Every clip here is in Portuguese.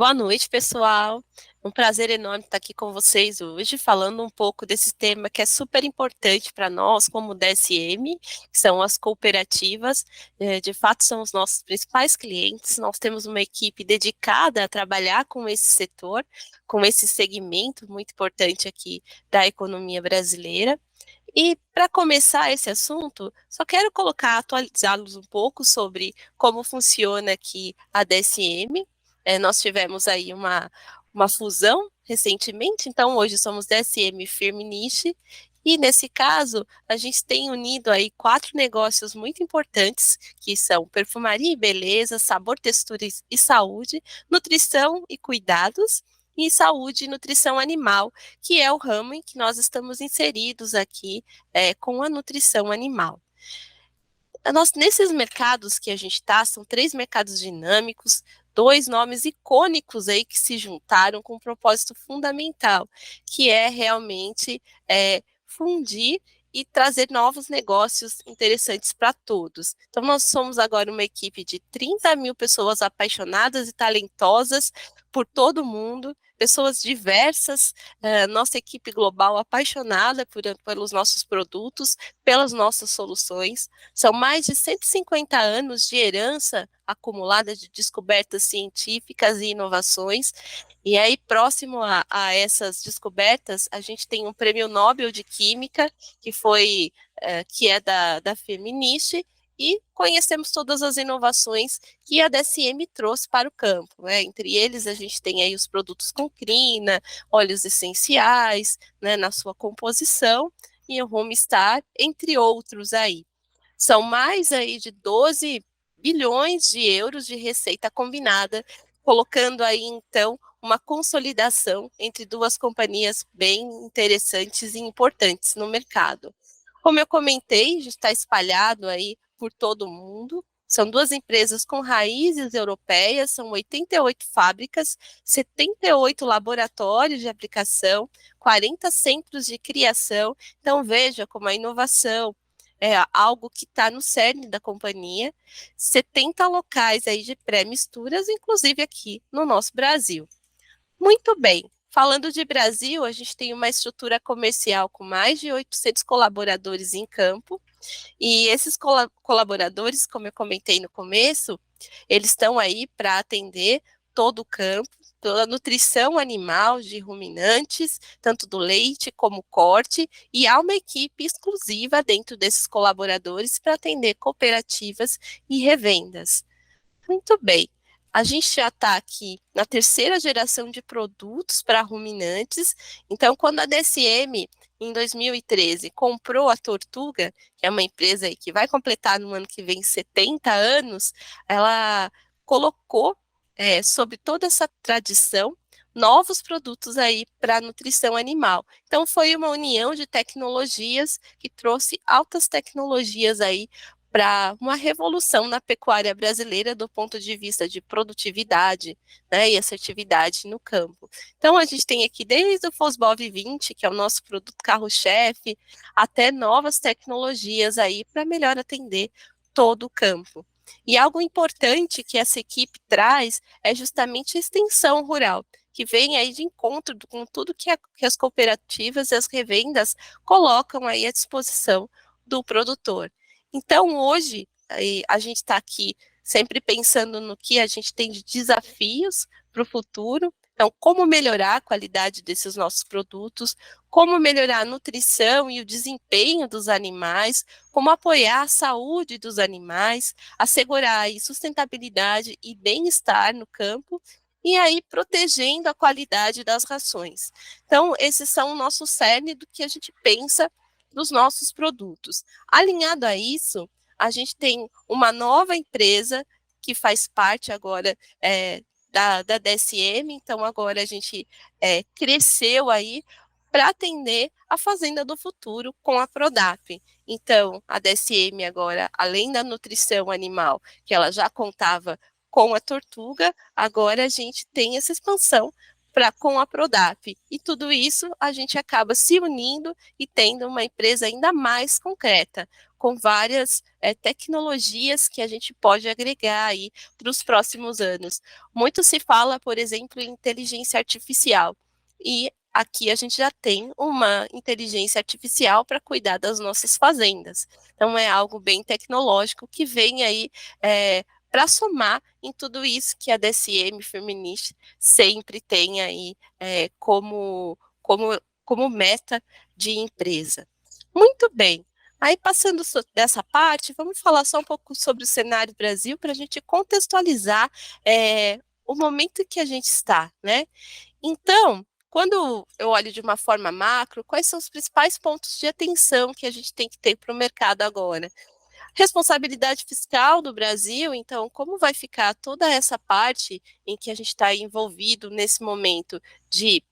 Boa noite, pessoal. Um prazer enorme estar aqui com vocês hoje, falando um pouco desse tema que é super importante para nós, como DSM, que são as cooperativas. De fato, são os nossos principais clientes. Nós temos uma equipe dedicada a trabalhar com esse setor, com esse segmento muito importante aqui da economia brasileira. E para começar esse assunto, só quero atualizá-los um pouco sobre como funciona aqui a DSM. Nós tivemos aí uma fusão recentemente, então hoje somos DSM Firmenich, e nesse caso a gente tem unido aí quatro negócios muito importantes, que são perfumaria e beleza, sabor, textura e saúde, nutrição e cuidados, e saúde e nutrição animal, que é o ramo em que nós estamos inseridos aqui com a nutrição animal. Nesses mercados que a gente está, são três mercados dinâmicos, dois nomes icônicos aí que se juntaram com um propósito fundamental, que é realmente fundir e trazer novos negócios interessantes para todos. Então, nós somos agora uma equipe de 30 mil pessoas apaixonadas e talentosas por todo o mundo, pessoas diversas, nossa equipe global apaixonada pelos nossos produtos, pelas nossas soluções. São mais de 150 anos de herança acumulada de descobertas científicas e inovações. E aí, próximo a essas descobertas, a gente tem um prêmio Nobel de Química, que é da Firmenich, e conhecemos todas as inovações que a DSM trouxe para o campo, né? Entre eles, a gente tem aí os produtos com crina, óleos essenciais, né, na sua composição, e o Homestar, entre outros aí. São mais aí de 12 bilhões de euros de receita combinada, colocando aí então uma consolidação entre duas companhias bem interessantes e importantes no mercado. Como eu comentei, já está espalhado aí por todo o mundo. São duas empresas com raízes europeias, são 88 fábricas, 78 laboratórios de aplicação, 40 centros de criação. Então, veja como a inovação é algo que está no cerne da companhia, 70 locais aí de pré-misturas, inclusive aqui no nosso Brasil. Muito bem. Falando de Brasil, a gente tem uma estrutura comercial com mais de 800 colaboradores em campo, e esses colaboradores, como eu comentei no começo, eles estão aí para atender todo o campo, toda a nutrição animal de ruminantes, tanto do leite como corte, e há uma equipe exclusiva dentro desses colaboradores para atender cooperativas e revendas. Muito bem. A gente já está aqui na terceira geração de produtos para ruminantes. Então, quando a DSM, em 2013, comprou a Tortuga, que é uma empresa aí que vai completar no ano que vem 70 anos, ela colocou sobre toda essa tradição novos produtos aí para a nutrição animal. Então, foi uma união de tecnologias que trouxe altas tecnologias aí para uma revolução na pecuária brasileira do ponto de vista de produtividade, né, e assertividade no campo. Então, a gente tem aqui desde o Fosbov 20, que é o nosso produto carro-chefe, até novas tecnologias aí para melhor atender todo o campo. E algo importante que essa equipe traz é justamente a extensão rural, que vem aí de encontro com tudo que as cooperativas e as revendas colocam aí à disposição do produtor. Então, hoje, a gente está aqui sempre pensando no que a gente tem de desafios para o futuro. Então, como melhorar a qualidade desses nossos produtos, como melhorar a nutrição e o desempenho dos animais, como apoiar a saúde dos animais, assegurar aí sustentabilidade e bem-estar no campo, e aí protegendo a qualidade das rações. Então, esses são o nosso cerne do que a gente pensa dos nossos produtos. Alinhado a isso, a gente tem uma nova empresa que faz parte agora da DSM, então agora a gente cresceu aí para atender a Fazenda do Futuro com a Prodap. Então, a DSM agora, além da nutrição animal, que ela já contava com a Tortuga, agora a gente tem essa expansão com a Prodap. E tudo isso a gente acaba se unindo e tendo uma empresa ainda mais concreta, com várias tecnologias que a gente pode agregar aí para os próximos anos. Muito se fala, por exemplo, em inteligência artificial. E aqui a gente já tem uma inteligência artificial para cuidar das nossas fazendas. Então é algo bem tecnológico que vem aí para somar em tudo isso que a DSM Feminist sempre tem aí como meta de empresa. Muito bem. Aí, passando dessa parte, vamos falar só um pouco sobre o cenário Brasil para a gente contextualizar o momento que a gente está, né? Então, quando eu olho de uma forma macro, quais são os principais pontos de atenção que a gente tem que ter para o mercado agora? Responsabilidade fiscal do Brasil, então, como vai ficar toda essa parte em que a gente está envolvido nesse momento de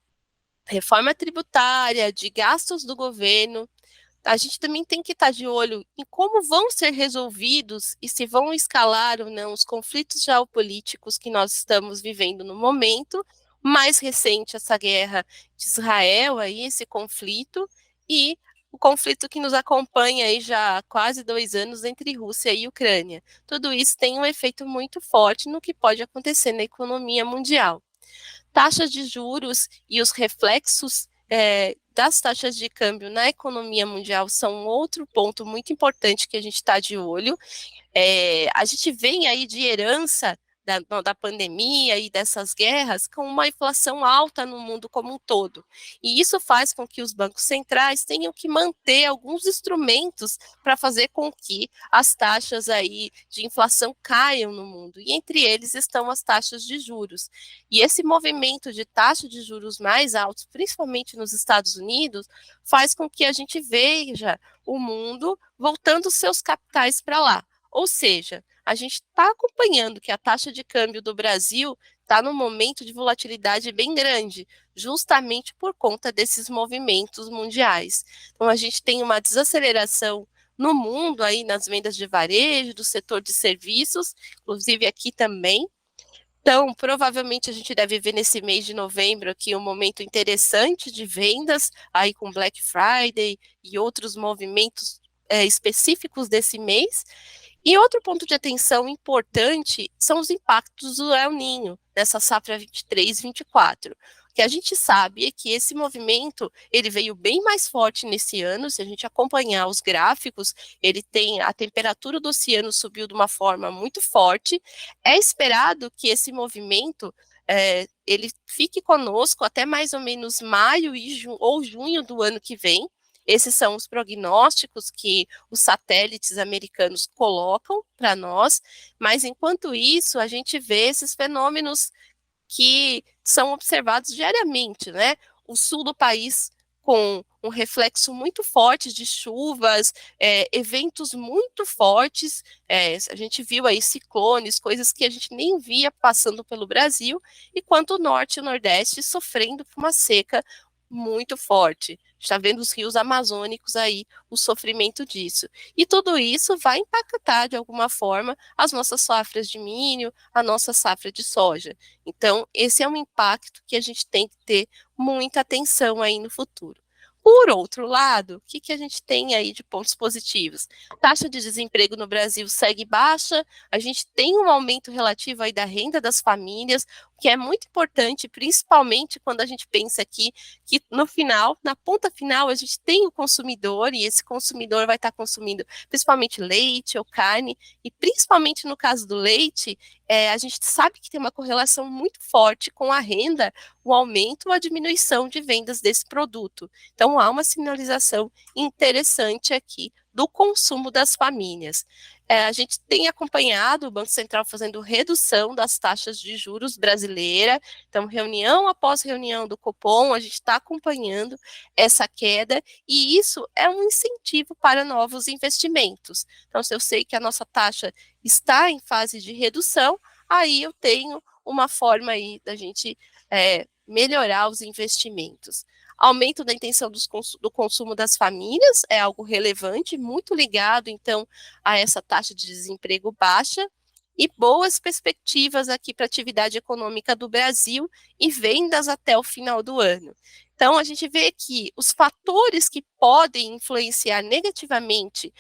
reforma tributária, de gastos do governo, a gente também tem que estar de olho em como vão ser resolvidos e se vão escalar ou não os conflitos geopolíticos que nós estamos vivendo no momento. Mais recente, essa guerra de Israel, aí, esse conflito, e o conflito que nos acompanha aí já há quase 2 anos entre Rússia e Ucrânia. Tudo isso tem um efeito muito forte no que pode acontecer na economia mundial. Taxas de juros e os reflexos das taxas de câmbio na economia mundial são outro ponto muito importante que a gente está de olho. A gente vem aí de herança da pandemia e dessas guerras com uma inflação alta no mundo como um todo. E isso faz com que os bancos centrais tenham que manter alguns instrumentos para fazer com que as taxas aí de inflação caiam no mundo. E entre eles estão as taxas de juros. E esse movimento de taxa de juros mais altos, principalmente nos Estados Unidos, faz com que a gente veja o mundo voltando seus capitais para lá. Ou seja, a gente está acompanhando que a taxa de câmbio do Brasil está num momento de volatilidade bem grande, justamente por conta desses movimentos mundiais. Então, a gente tem uma desaceleração no mundo aí nas vendas de varejo, do setor de serviços, inclusive aqui também. Então, provavelmente a gente deve ver nesse mês de novembro aqui um momento interessante de vendas, aí com Black Friday e outros movimentos específicos desse mês. E outro ponto de atenção importante são os impactos do El Ninho nessa safra 23-24. O que a gente sabe é que esse movimento ele veio bem mais forte nesse ano. Se a gente acompanhar os gráficos, ele tem a temperatura do oceano subiu de uma forma muito forte. É esperado que esse movimento ele fique conosco até mais ou menos maio ou junho do ano que vem. Esses são os prognósticos que os satélites americanos colocam para nós, mas enquanto isso, a gente vê esses fenômenos que são observados diariamente, né? O sul do país com um reflexo muito forte de chuvas, eventos muito fortes, a gente viu aí ciclones, coisas que a gente nem via passando pelo Brasil, enquanto o norte e o nordeste sofrendo com uma seca muito forte. Está vendo os rios amazônicos aí, o sofrimento disso. E tudo isso vai impactar, de alguma forma, as nossas safras de milho, a nossa safra de soja. Então, esse é um impacto que a gente tem que ter muita atenção aí no futuro. Por outro lado, o que a gente tem aí de pontos positivos? A taxa de desemprego no Brasil segue baixa, a gente tem um aumento relativo aí da renda das famílias, o que é muito importante, principalmente quando a gente pensa aqui que no final, na ponta final, a gente tem o consumidor e esse consumidor vai estar consumindo principalmente leite ou carne, e principalmente no caso do leite, a gente sabe que tem uma correlação muito forte com a renda, o aumento ou a diminuição de vendas desse produto. Então, há uma sinalização interessante aqui do consumo das famílias. A gente tem acompanhado o Banco Central fazendo redução das taxas de juros brasileira, então reunião após reunião do Copom, a gente está acompanhando essa queda, e isso é um incentivo para novos investimentos. Então, se eu sei que a nossa taxa está em fase de redução, aí eu tenho uma forma aí da gente melhorar os investimentos. Aumento da intenção do consumo das famílias é algo relevante, muito ligado, então, a essa taxa de desemprego baixa. e boas perspectivas aqui para a atividade econômica do Brasil e vendas até o final do ano. Então, a gente vê que os fatores que podem influenciar negativamente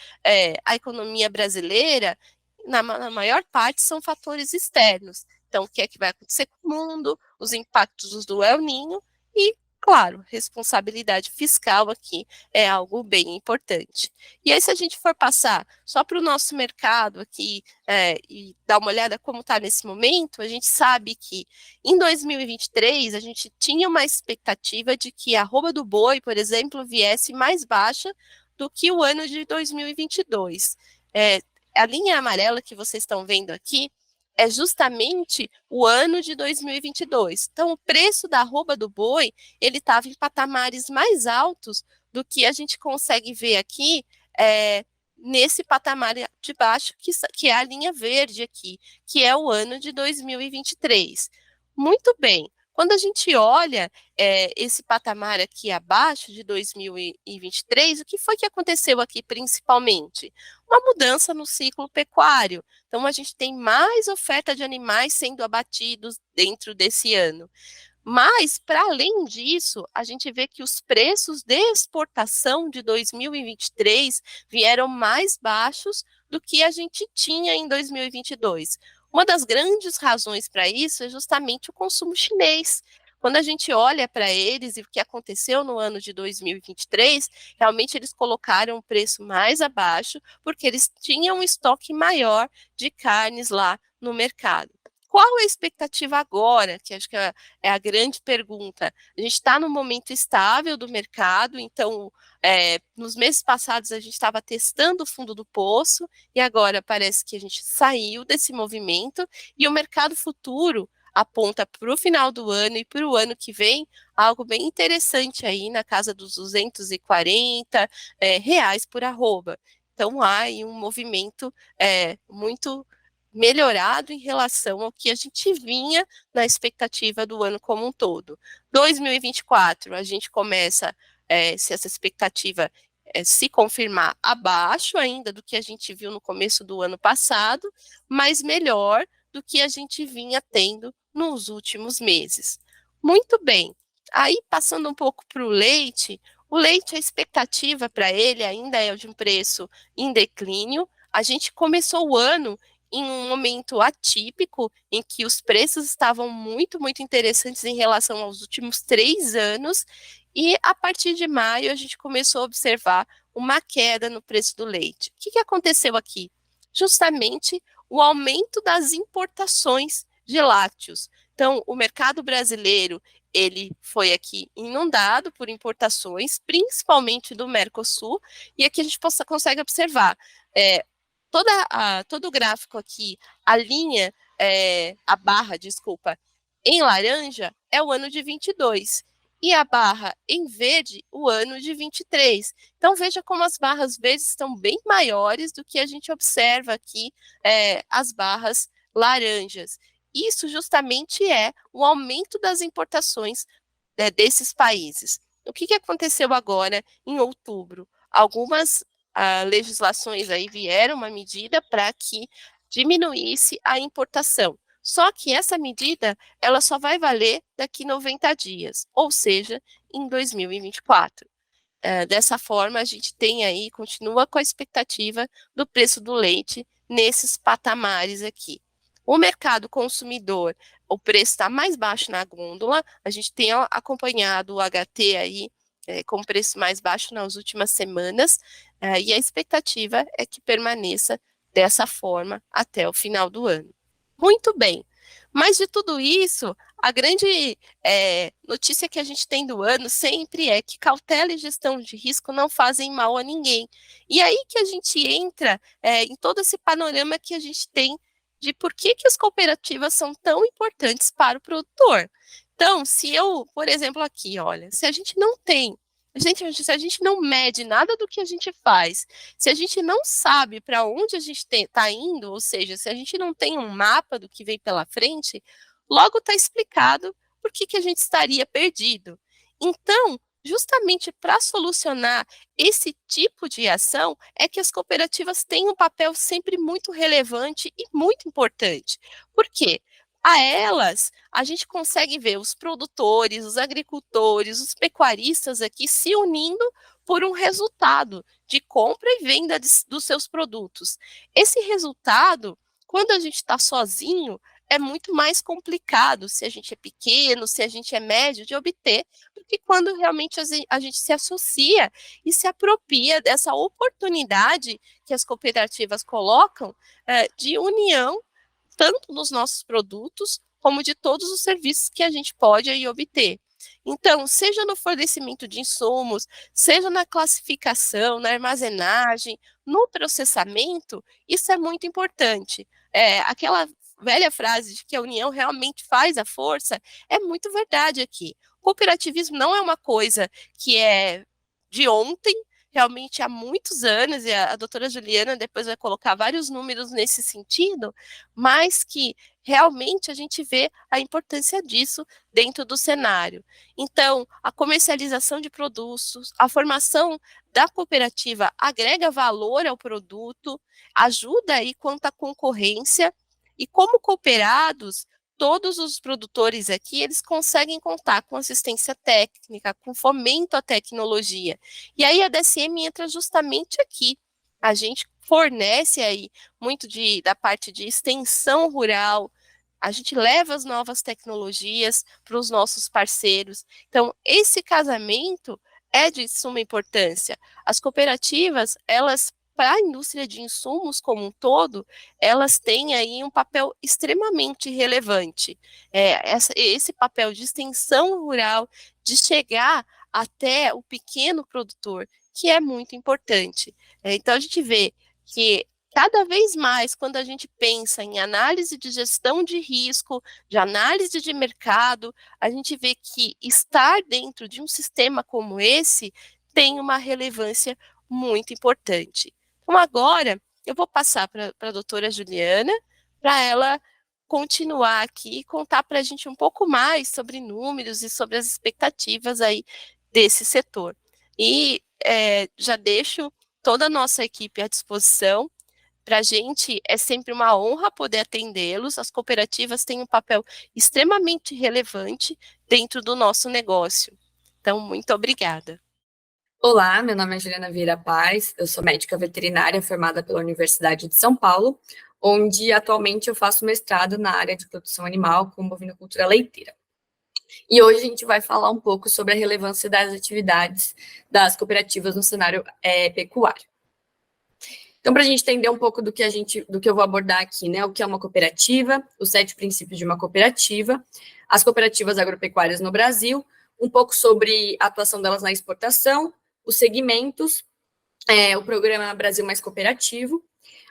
a economia brasileira, na maior parte, são fatores externos. Então, o que é que vai acontecer com o mundo, os impactos do El Niño e, claro, responsabilidade fiscal aqui é algo bem importante. E aí, se a gente for passar só para o nosso mercado aqui e dar uma olhada como está nesse momento, a gente sabe que em 2023 a gente tinha uma expectativa de que a arroba do boi, por exemplo, viesse mais baixa do que o ano de 2022. A linha amarela que vocês estão vendo aqui é justamente o ano de 2022. Então, o preço da arroba do boi, ele estava em patamares mais altos do que a gente consegue ver aqui nesse patamar de baixo, que é a linha verde aqui, que é o ano de 2023. Muito bem. Quando a gente olha esse patamar aqui abaixo de 2023, o que foi que aconteceu aqui principalmente? Uma mudança no ciclo pecuário. Então, a gente tem mais oferta de animais sendo abatidos dentro desse ano. Mas, para além disso, a gente vê que os preços de exportação de 2023 vieram mais baixos do que a gente tinha em 2022. Uma das grandes razões para isso é justamente o consumo chinês. Quando a gente olha para eles e o que aconteceu no ano de 2023, realmente eles colocaram o preço mais abaixo, porque eles tinham um estoque maior de carnes lá no mercado. Qual é a expectativa agora? Que acho que é a grande pergunta. A gente está num momento estável do mercado, então, nos meses passados a gente estava testando o fundo do poço, e agora parece que a gente saiu desse movimento, e o mercado futuro aponta para o final do ano e para o ano que vem algo bem interessante aí na casa dos 240 reais por arroba. Então há aí um movimento muito melhorado em relação ao que a gente vinha na expectativa do ano como um todo. 2024, a gente começa, se essa expectativa se confirmar abaixo ainda do que a gente viu no começo do ano passado, mas melhor do que a gente vinha tendo nos últimos meses. Muito bem. Aí, passando um pouco para o leite, a expectativa para ele ainda é de um preço em declínio. A gente começou o ano em um momento atípico, em que os preços estavam muito, muito interessantes em relação aos últimos 3 anos, e a partir de maio a gente começou a observar uma queda no preço do leite. O que aconteceu aqui? Justamente o aumento das importações de lácteos. Então, o mercado brasileiro, ele foi aqui inundado por importações, principalmente do Mercosul, e aqui a gente consegue observar todo o gráfico aqui, a linha, a barra, desculpa, em laranja é o ano de 22 e a barra em verde o ano de 23. Então veja como as barras verdes estão bem maiores do que a gente observa aqui as barras laranjas. Isso justamente é o aumento das importações desses países. O que aconteceu agora em outubro? Algumas legislações aí vieram uma medida para que diminuísse a importação. Só que essa medida ela só vai valer daqui 90 dias, ou seja, em 2024. Dessa forma, a gente tem aí, continua com a expectativa do preço do leite nesses patamares aqui. O mercado consumidor, o preço está mais baixo na gôndola, a gente tem acompanhado o HT aí com preço mais baixo nas últimas semanas, e a expectativa é que permaneça dessa forma até o final do ano. Muito bem, mas de tudo isso, a grande notícia que a gente tem do ano sempre é que cautela e gestão de risco não fazem mal a ninguém. E aí que a gente entra em todo esse panorama que a gente tem de por que as cooperativas são tão importantes para o produtor. Então, se eu, por exemplo, aqui, olha, se a gente não tem, se a gente não mede nada do que a gente faz, se a gente não sabe para onde a gente está indo, ou seja, se a gente não tem um mapa do que vem pela frente, logo está explicado por que a gente estaria perdido. Então, justamente para solucionar esse tipo de ação, é que as cooperativas têm um papel sempre muito relevante e muito importante. Por quê? A elas, a gente consegue ver os produtores, os agricultores, os pecuaristas aqui se unindo por um resultado de compra e venda dos seus produtos. Esse resultado, quando a gente está sozinho, é muito mais complicado, se a gente é pequeno, se a gente é médio, de obter, do que quando realmente a gente se associa e se apropria dessa oportunidade que as cooperativas colocam de união, tanto nos nossos produtos, como de todos os serviços que a gente pode aí obter. Então, seja no fornecimento de insumos, seja na classificação, na armazenagem, no processamento, isso é muito importante. Aquela velha frase de que a união realmente faz a força é muito verdade aqui. O cooperativismo não é uma coisa que é de ontem, realmente há muitos anos, e a doutora Juliana depois vai colocar vários números nesse sentido, mas que realmente a gente vê a importância disso dentro do cenário. Então, a comercialização de produtos, a formação da cooperativa agrega valor ao produto, ajuda aí quanto à concorrência, e como cooperados, todos os produtores aqui, eles conseguem contar com assistência técnica, com fomento à tecnologia. E aí a DSM entra justamente aqui. A gente fornece aí muito da parte de extensão rural, a gente leva as novas tecnologias para os nossos parceiros. Então, esse casamento é de suma importância. As cooperativas, elas, para a indústria de insumos como um todo, elas têm aí um papel extremamente relevante. Esse papel de extensão rural, de chegar até o pequeno produtor, que é muito importante. Então, a gente vê que cada vez mais, quando a gente pensa em análise de gestão de risco, de análise de mercado, a gente vê que estar dentro de um sistema como esse tem uma relevância muito importante. Então, agora, eu vou passar para a doutora Juliana, para ela continuar aqui e contar para a gente um pouco mais sobre números e sobre as expectativas aí desse setor. E já deixo toda a nossa equipe à disposição. Para a gente é sempre uma honra poder atendê-los. As cooperativas têm um papel extremamente relevante dentro do nosso negócio. Então, muito obrigada. Olá, meu nome é Juliana Vieira Paz, eu sou médica veterinária formada pela Universidade de São Paulo, onde atualmente eu faço mestrado na área de produção animal com bovinocultura leiteira. E hoje a gente vai falar um pouco sobre a relevância das atividades das cooperativas no cenário pecuário. Então, para a gente entender um pouco do que eu vou abordar aqui, né? O que é uma cooperativa, os 7 princípios de uma cooperativa, as cooperativas agropecuárias no Brasil, um pouco sobre a atuação delas na exportação, os segmentos, o programa Brasil Mais Cooperativo,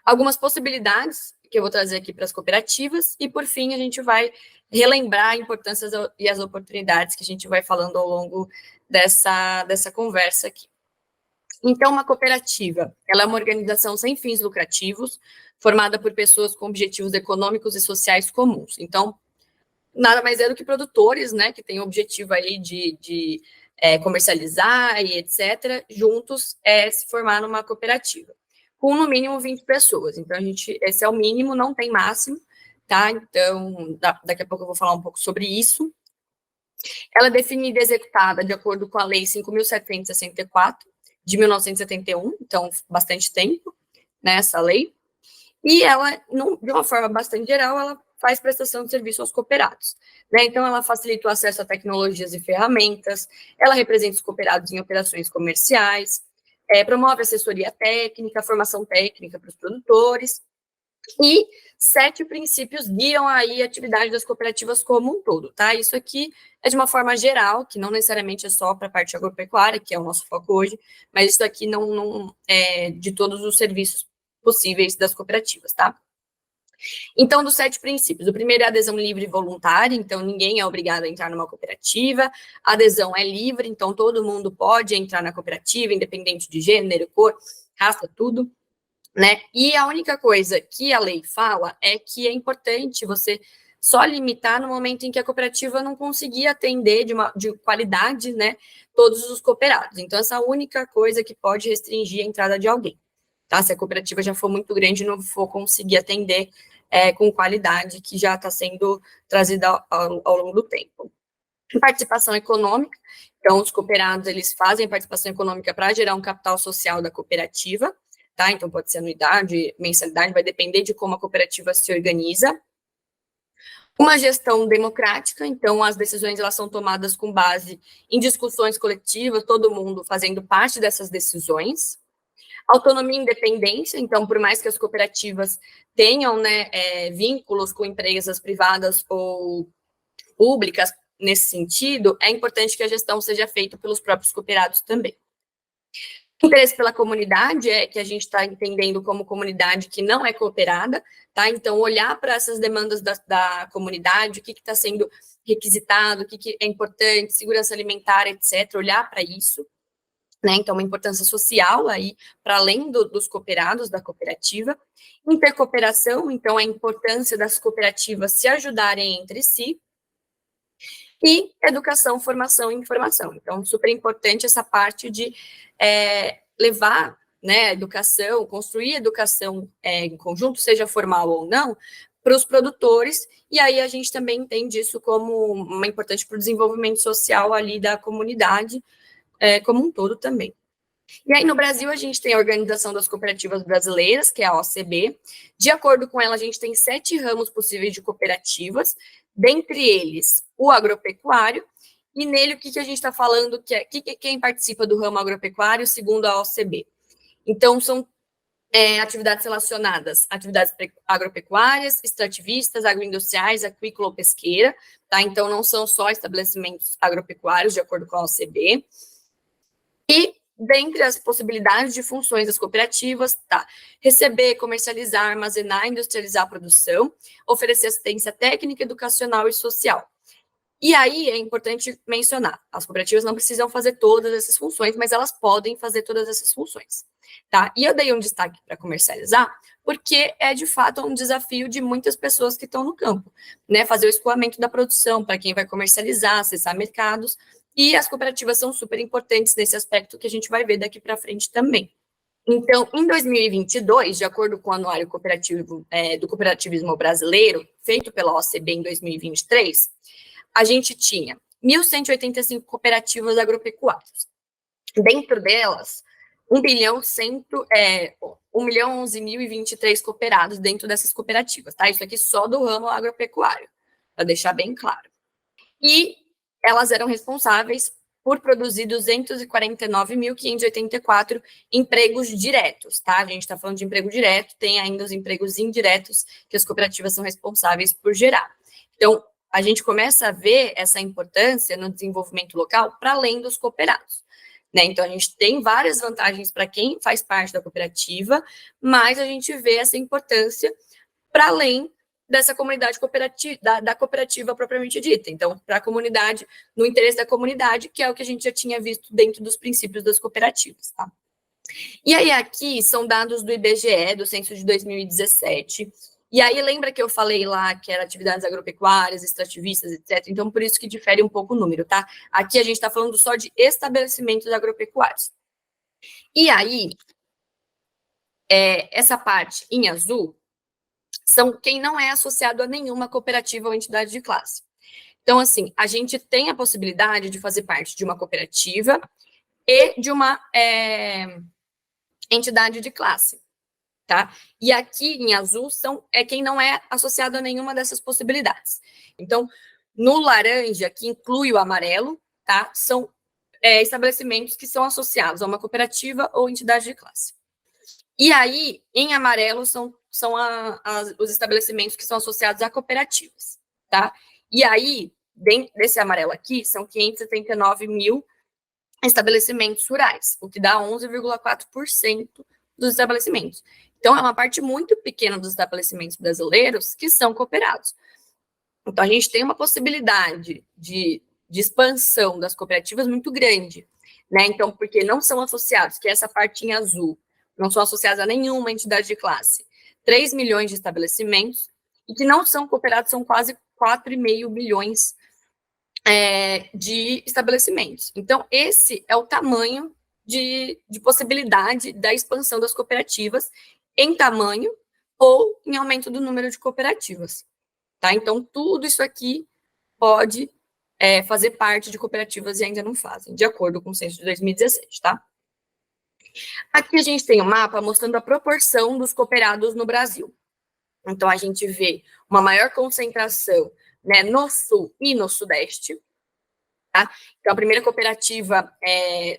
algumas possibilidades que eu vou trazer aqui para as cooperativas, e por fim a gente vai relembrar a importância e as oportunidades que a gente vai falando ao longo dessa conversa aqui. Então, uma cooperativa, ela é uma organização sem fins lucrativos, formada por pessoas com objetivos econômicos e sociais comuns. Então, nada mais é do que produtores, né, que têm o objetivo aí de comercializar e etc., juntos se formar numa cooperativa, com no mínimo 20 pessoas. Então, esse é o mínimo, não tem máximo, tá? Então, daqui a pouco eu vou falar um pouco sobre isso. Ela é definida e executada de acordo com a Lei 5.764, de 1971, então bastante tempo, né, essa lei, e ela, de uma forma bastante geral, ela faz prestação de serviço aos cooperados, né, então ela facilita o acesso a tecnologias e ferramentas, ela representa os cooperados em operações comerciais, promove assessoria técnica, formação técnica para os produtores, e 7 princípios guiam aí a atividade das cooperativas como um todo, tá? Isso aqui é de uma forma geral, que não necessariamente é só para a parte agropecuária, que é o nosso foco hoje, mas isso aqui não é de todos os serviços possíveis das cooperativas, tá? Então, dos 7 princípios, o primeiro é a adesão livre e voluntária, então ninguém é obrigado a entrar numa cooperativa, a adesão é livre, então todo mundo pode entrar na cooperativa, independente de gênero, cor, raça, tudo. Né? E a única coisa que a lei fala é que é importante você só limitar no momento em que a cooperativa não conseguia atender de qualidade, né, todos os cooperados. Então, essa é a única coisa que pode restringir a entrada de alguém, tá? Se a cooperativa já for muito grande e não for conseguir atender com qualidade, que já está sendo trazida ao longo do tempo. Participação econômica, então os cooperados, eles fazem participação econômica para gerar um capital social da cooperativa, tá? Então pode ser anuidade, mensalidade, vai depender de como a cooperativa se organiza. Uma gestão democrática, então as decisões elas são tomadas com base em discussões coletivas, todo mundo fazendo parte dessas decisões. Autonomia e independência, então, por mais que as cooperativas tenham, né, vínculos com empresas privadas ou públicas nesse sentido, é importante que a gestão seja feita pelos próprios cooperados também. Interesse pela comunidade é que a gente está entendendo como comunidade que não é cooperada, tá? Então, olhar para essas demandas da comunidade, o que está sendo requisitado, o que é importante, segurança alimentar, etc., olhar para isso. Né, então, uma importância social aí, para além dos cooperados, da cooperativa. Intercooperação, então, a importância das cooperativas se ajudarem entre si. E educação, formação e informação. Então, super importante essa parte de levar, né, educação, construir educação em conjunto, seja formal ou não, para os produtores, e aí a gente também entende isso como uma importante para o desenvolvimento social ali da comunidade, como um todo também. E aí, no Brasil, a gente tem a Organização das Cooperativas Brasileiras, que é a OCB. De acordo com ela, a gente tem 7 ramos possíveis de cooperativas, dentre eles o agropecuário, e nele o que a gente está falando, quem participa do ramo agropecuário, segundo a OCB. Então, são atividades relacionadas a atividades agropecuárias, extrativistas, agroindustriais, aquícola-pesqueira, tá? Então, não são só estabelecimentos agropecuários, de acordo com a OCB. E, dentre as possibilidades de funções das cooperativas, tá, receber, comercializar, armazenar, industrializar a produção, oferecer assistência técnica, educacional e social. E aí é importante mencionar, as cooperativas não precisam fazer todas essas funções, mas elas podem fazer todas essas funções, tá? E eu dei um destaque para comercializar, porque é de fato um desafio de muitas pessoas que estão no campo, né? Fazer o escoamento da produção para quem vai comercializar, acessar mercados, e as cooperativas são super importantes nesse aspecto que a gente vai ver daqui para frente também. Então, em 2022, de acordo com o Anuário Cooperativo, do Cooperativismo Brasileiro, feito pela OCB em 2023, a gente tinha 1.185 cooperativas agropecuárias. Dentro delas, 1.011.023 cooperados dentro dessas cooperativas, tá? Isso aqui só do ramo agropecuário, para deixar bem claro. E elas eram responsáveis por produzir 249.584 empregos diretos, tá? A gente está falando de emprego direto, tem ainda os empregos indiretos que as cooperativas são responsáveis por gerar. Então, a gente começa a ver essa importância no desenvolvimento local para além dos cooperados, né? Então, a gente tem várias vantagens para quem faz parte da cooperativa, mas a gente vê essa importância para além dessa comunidade cooperativa, da cooperativa propriamente dita. Então, para a comunidade, no interesse da comunidade, que é o que a gente já tinha visto dentro dos princípios das cooperativas, tá? E aí, aqui são dados do IBGE, do censo de 2017. E aí, lembra que eu falei lá que era atividades agropecuárias, extrativistas, etc. Então, por isso que difere um pouco o número, tá? Aqui a gente está falando só de estabelecimentos agropecuários. E aí, essa parte em azul são quem não é associado a nenhuma cooperativa ou entidade de classe. Então, assim, a gente tem a possibilidade de fazer parte de uma cooperativa e de uma entidade de classe, tá? E aqui em azul quem não é associado a nenhuma dessas possibilidades. Então, no laranja, que inclui o amarelo, tá? São estabelecimentos que são associados a uma cooperativa ou entidade de classe. E aí, em amarelo, são os estabelecimentos que são associados a cooperativas, tá? E aí, dentro desse amarelo aqui, são 579 mil estabelecimentos rurais, o que dá 11,4% dos estabelecimentos. Então, é uma parte muito pequena dos estabelecimentos brasileiros que são cooperados. Então, a gente tem uma possibilidade de expansão das cooperativas muito grande, né? Então, porque não são associados, que é essa parte em azul, não são associados a nenhuma entidade de classe. 3 milhões de estabelecimentos, e que não são cooperados, são quase 4,5 bilhões de estabelecimentos. Então, esse é o tamanho de possibilidade da expansão das cooperativas em tamanho ou em aumento do número de cooperativas. Tá? Então, tudo isso aqui pode fazer parte de cooperativas e ainda não fazem, de acordo com o censo de 2017, tá? Aqui a gente tem um mapa mostrando a proporção dos cooperados no Brasil. Então, a gente vê uma maior concentração, né, no Sul e no Sudeste. Tá? Então, a primeira cooperativa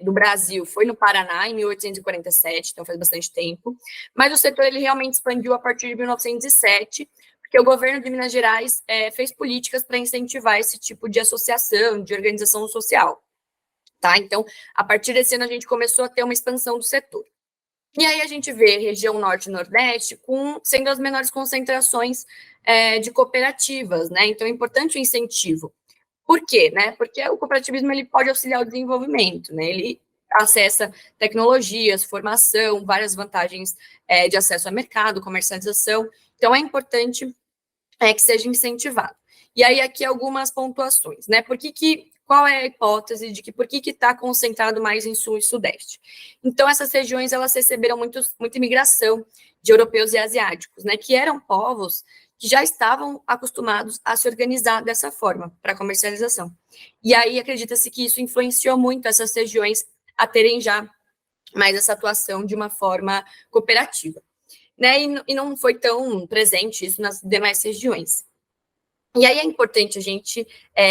do Brasil foi no Paraná, em 1847, então faz bastante tempo. Mas o setor ele realmente expandiu a partir de 1907, porque o governo de Minas Gerais fez políticas para incentivar esse tipo de associação, de organização social. Tá? Então, a partir desse ano, a gente começou a ter uma expansão do setor. E aí a gente vê região norte e nordeste sendo as menores concentrações de cooperativas, né? Então, é importante o incentivo. Por quê? Né? Porque o cooperativismo ele pode auxiliar o desenvolvimento, né? Ele acessa tecnologias, formação, várias vantagens de acesso ao mercado, comercialização. Então, é importante que seja incentivado. E aí, aqui algumas pontuações, né? Qual é a hipótese de por que está concentrado mais em Sul e Sudeste? Então, essas regiões, elas receberam muita imigração de europeus e asiáticos, né? Que eram povos que já estavam acostumados a se organizar dessa forma, para comercialização. E aí, acredita-se que isso influenciou muito essas regiões a terem já mais essa atuação de uma forma cooperativa. Né? E não foi tão presente isso nas demais regiões. E aí é importante a gente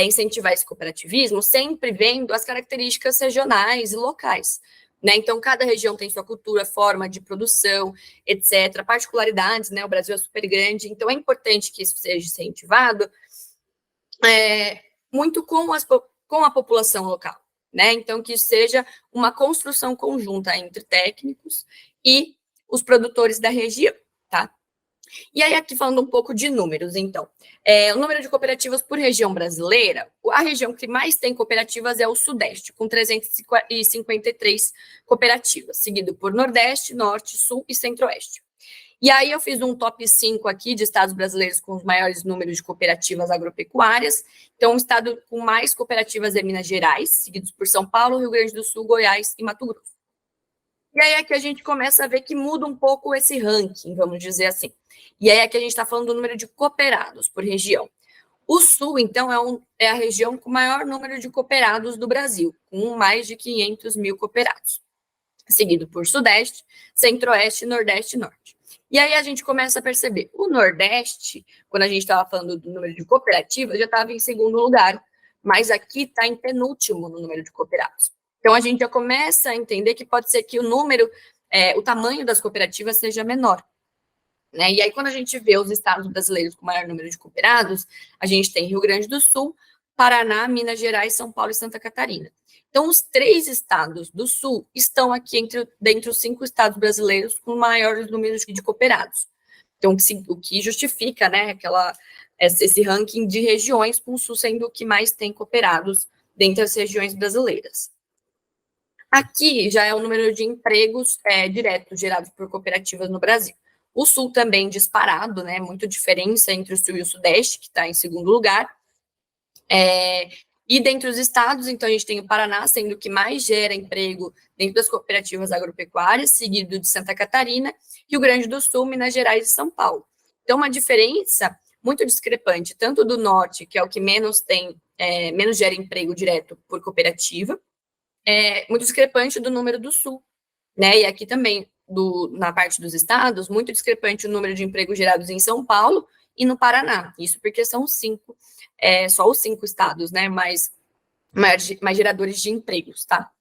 incentivar esse cooperativismo, sempre vendo as características regionais e locais. Né? Então, cada região tem sua cultura, forma de produção, etc., particularidades, né? O Brasil é super grande, então é importante que isso seja incentivado muito com a população local. Né? Então, que isso seja uma construção conjunta entre técnicos e os produtores da região. Tá? E aí, aqui falando um pouco de números, então. O número de cooperativas por região brasileira, a região que mais tem cooperativas é o Sudeste, com 353 cooperativas, seguido por Nordeste, Norte, Sul e Centro-Oeste. E aí eu fiz um top 5 aqui de estados brasileiros com os maiores números de cooperativas agropecuárias. Então, o estado com mais cooperativas é Minas Gerais, seguidos por São Paulo, Rio Grande do Sul, Goiás e Mato Grosso. E aí é que a gente começa a ver que muda um pouco esse ranking, vamos dizer assim. E aí é que a gente está falando do número de cooperados por região. O Sul, então, é a região com o maior número de cooperados do Brasil, com mais de 500 mil cooperados, seguido por Sudeste, Centro-Oeste, Nordeste e Norte. E aí a gente começa a perceber, o Nordeste, quando a gente estava falando do número de cooperativas, já estava em segundo lugar, mas aqui está em penúltimo no número de cooperados. Então, a gente já começa a entender que pode ser que o tamanho das cooperativas seja menor. Né? E aí, quando a gente vê os estados brasileiros com maior número de cooperados, a gente tem Rio Grande do Sul, Paraná, Minas Gerais, São Paulo e Santa Catarina. Então, os 3 estados do Sul estão aqui dentre os 5 estados brasileiros com maiores números de cooperados. Então, o que justifica, né, esse ranking de regiões, com o Sul sendo o que mais tem cooperados dentre as regiões brasileiras. Aqui já é o número de empregos diretos gerados por cooperativas no Brasil. O Sul também disparado, né? Muita diferença entre o Sul e o Sudeste, que está em segundo lugar. E dentre os estados, então, a gente tem o Paraná sendo o que mais gera emprego dentro das cooperativas agropecuárias, seguido de Santa Catarina, Rio Grande do Sul, Minas Gerais e São Paulo. Então, uma diferença muito discrepante, tanto do Norte, que é o que menos gera emprego direto por cooperativa, muito discrepante do número do Sul, né? E aqui também, na parte dos estados, muito discrepante o número de empregos gerados em São Paulo e no Paraná. Isso porque são 5, só os 5 estados, né? Mais geradores de empregos, tá?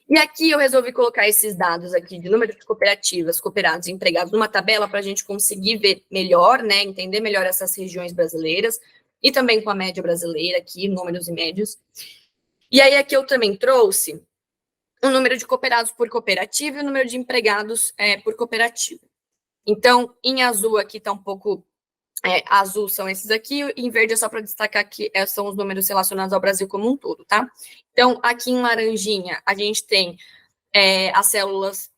E aqui eu resolvi colocar esses dados aqui de número de cooperativas, cooperados e empregados numa tabela para a gente conseguir ver melhor, né? Entender melhor essas regiões brasileiras e também com a média brasileira aqui, números e médios. E aí aqui eu também trouxe o número de cooperados por cooperativa e o número de empregados por cooperativa. Então, em azul aqui está um pouco... azul são esses aqui, e em verde é só para destacar que são os números relacionados ao Brasil como um todo, tá? Então, aqui em laranjinha, a gente tem as células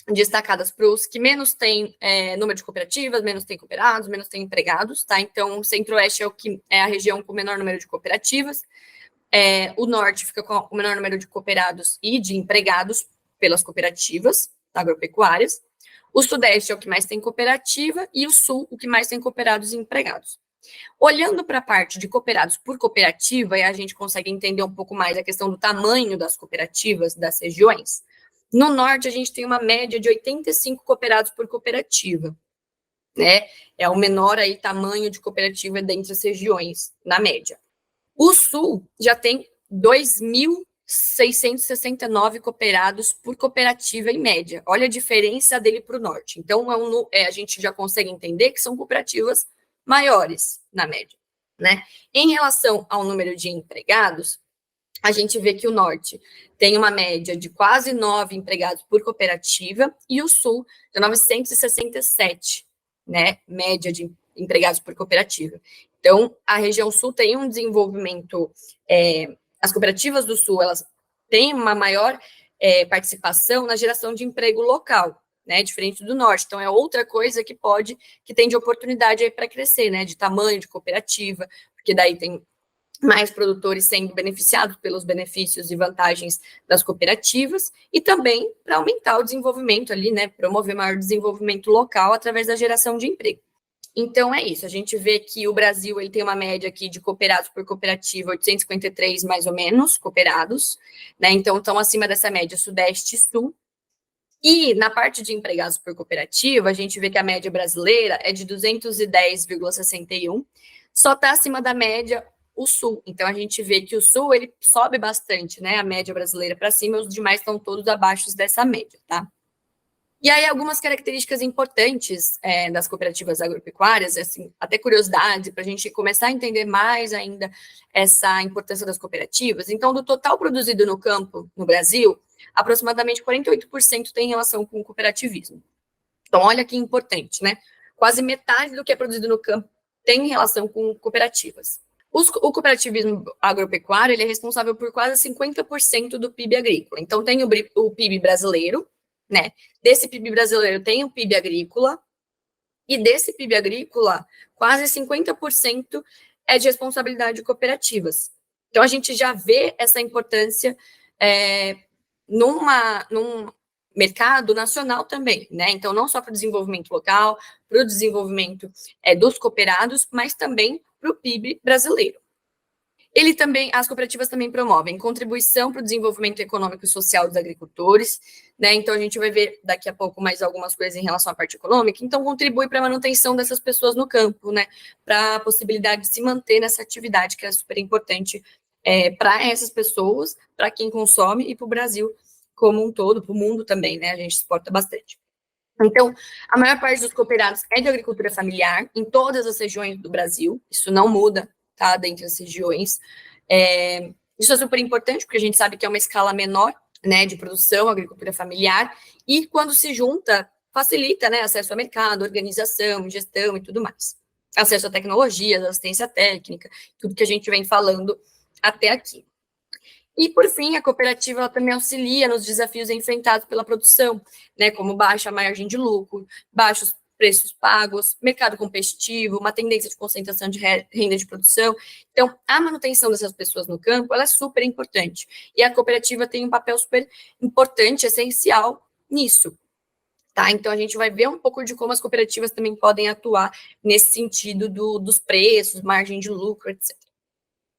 destacadas para os que menos têm número de cooperativas, menos têm cooperados, menos têm empregados, tá? Então, o Centro-Oeste é a região com o menor número de cooperativas, o Norte fica com o menor número de cooperados e de empregados pelas cooperativas agropecuárias, o Sudeste é o que mais tem cooperativa e o Sul o que mais tem cooperados e empregados. Olhando para a parte de cooperados por cooperativa, e a gente consegue entender um pouco mais a questão do tamanho das cooperativas das regiões, no Norte a gente tem uma média de 85 cooperados por cooperativa, né? É o menor aí tamanho de cooperativa dentre as regiões, na média. O Sul já tem 2.669 cooperados por cooperativa em média. Olha a diferença dele para o Norte. Então, a gente já consegue entender que são cooperativas maiores, na média, né? Em relação ao número de empregados, a gente vê que o Norte tem uma média de quase 9 empregados por cooperativa e o Sul de 967, né? Média de empregados por cooperativa. Então, a região Sul tem um desenvolvimento, as cooperativas do Sul, elas têm uma maior participação na geração de emprego local, né? Diferente do Norte. Então, é outra coisa que tem de oportunidade aí para crescer, né? De tamanho de cooperativa, porque daí tem mais produtores sendo beneficiados pelos benefícios e vantagens das cooperativas, e também para aumentar o desenvolvimento ali, né, promover maior desenvolvimento local através da geração de emprego. Então, é isso, a gente vê que o Brasil ele tem uma média aqui de cooperados por cooperativa, 853 mais ou menos, cooperados, né, então estão acima dessa média Sudeste e Sul, e na parte de empregados por cooperativa, a gente vê que a média brasileira é de 210,61, só está acima da média o Sul. Então, a gente vê que o Sul, ele sobe bastante, né? A média brasileira para cima, os demais estão todos abaixo dessa média, tá? E aí, algumas características importantes das cooperativas agropecuárias, assim, até curiosidade, para a gente começar a entender mais ainda essa importância das cooperativas. Então, do total produzido no campo no Brasil, aproximadamente 48% tem relação com o cooperativismo. Então, olha que importante, né? Quase metade do que é produzido no campo tem relação com cooperativas. O cooperativismo agropecuário ele é responsável por quase 50% do PIB agrícola. Então, tem o PIB brasileiro, né? Desse PIB brasileiro tem o PIB agrícola, e desse PIB agrícola, quase 50% é de responsabilidade de cooperativas. Então, a gente já vê essa importância num mercado nacional também, né? Então, não só para o desenvolvimento local, para o desenvolvimento dos cooperados, mas também para o PIB brasileiro. As cooperativas também promovem contribuição para o desenvolvimento econômico e social dos agricultores, né? Então, a gente vai ver daqui a pouco mais algumas coisas em relação à parte econômica. Então, contribui para a manutenção dessas pessoas no campo, né? Para a possibilidade de se manter nessa atividade, que é super importante para essas pessoas, para quem consome e para o Brasil como um todo, para o mundo também, né? A gente exporta bastante. Então, a maior parte dos cooperados é de agricultura familiar, em todas as regiões do Brasil, isso não muda, tá, dentre as regiões. Isso é super importante, porque a gente sabe que é uma escala menor, né, de produção, agricultura familiar, e quando se junta, facilita, né, acesso ao mercado, organização, gestão e tudo mais. Acesso a tecnologias, assistência técnica, tudo que a gente vem falando até aqui. E, por fim, a cooperativa ela também auxilia nos desafios enfrentados pela produção, né, como baixa margem de lucro, baixos preços pagos, mercado competitivo, uma tendência de concentração de renda de produção. Então, a manutenção dessas pessoas no campo ela é super importante. E a cooperativa tem um papel super importante, essencial nisso. Tá? Então, a gente vai ver um pouco de como as cooperativas também podem atuar nesse sentido dos preços, margem de lucro, etc.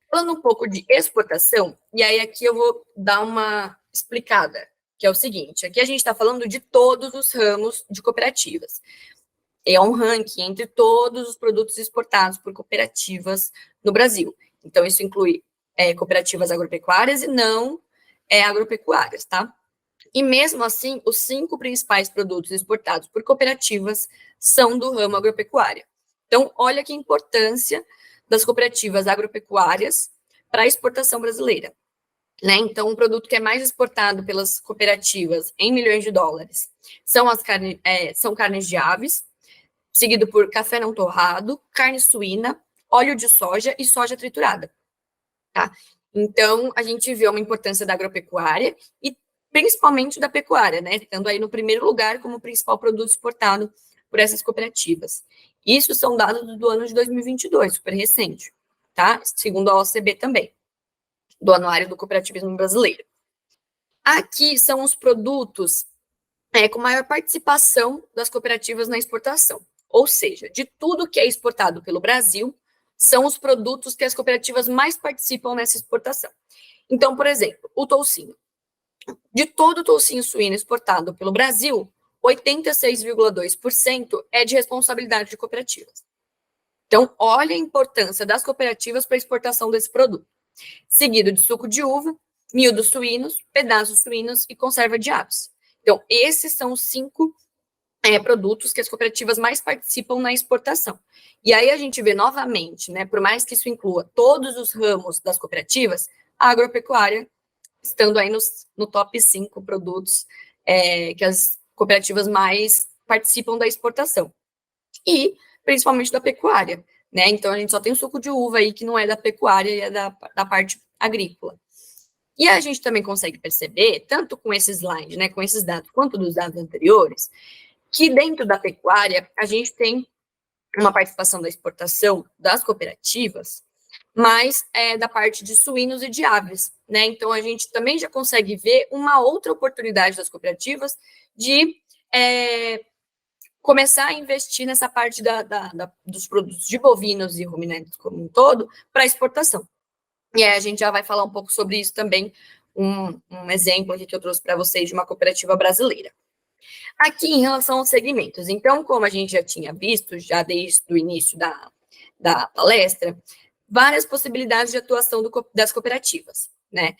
Falando um pouco de exportação, e aí aqui eu vou dar uma explicada, que é o seguinte, aqui a gente está falando de todos os ramos de cooperativas. É um ranking entre todos os produtos exportados por cooperativas no Brasil. Então, isso inclui cooperativas agropecuárias e não agropecuárias, tá? E mesmo assim, os 5 principais produtos exportados por cooperativas são do ramo agropecuário. Então, olha que importância das cooperativas agropecuárias para a exportação brasileira. Né? Então, o produto que é mais exportado pelas cooperativas em milhões de dólares são carnes de aves, seguido por café não torrado, carne suína, óleo de soja e soja triturada. Tá? Então, a gente vê uma importância da agropecuária e principalmente da pecuária, né, estando aí no primeiro lugar como principal produto exportado por essas cooperativas. Isso são dados do ano de 2022, super recente, tá? Segundo a OCB também, do Anuário do Cooperativismo Brasileiro. Aqui são os produtos com maior participação das cooperativas na exportação. Ou seja, de tudo que é exportado pelo Brasil, são os produtos que as cooperativas mais participam nessa exportação. Então, por exemplo, o toucinho. De todo o toucinho suíno exportado pelo Brasil, 86,2% é de responsabilidade de cooperativas. Então, olha a importância das cooperativas para a exportação desse produto. Seguido de suco de uva, miúdos suínos, pedaços suínos e conserva de aves. Então, esses são os 5 produtos que as cooperativas mais participam na exportação. E aí a gente vê novamente, né, por mais que isso inclua todos os ramos das cooperativas, a agropecuária estando aí no top 5 produtos que as cooperativas mais participam da exportação. E principalmente da pecuária, né? Então a gente só tem o suco de uva aí que não é da pecuária e é da parte agrícola. E a gente também consegue perceber, tanto com esse slide, né, com esses dados, quanto dos dados anteriores, que dentro da pecuária a gente tem uma participação da exportação das cooperativas, mas da parte de suínos e de aves, né? Então a gente também já consegue ver uma outra oportunidade das cooperativas de começar a investir nessa parte dos produtos de bovinos e ruminantes como um todo para exportação. E aí a gente já vai falar um pouco sobre isso também, um exemplo aqui que eu trouxe para vocês de uma cooperativa brasileira. Aqui em relação aos segmentos, então, como a gente já tinha visto, já desde o início da palestra, várias possibilidades de atuação das cooperativas, né?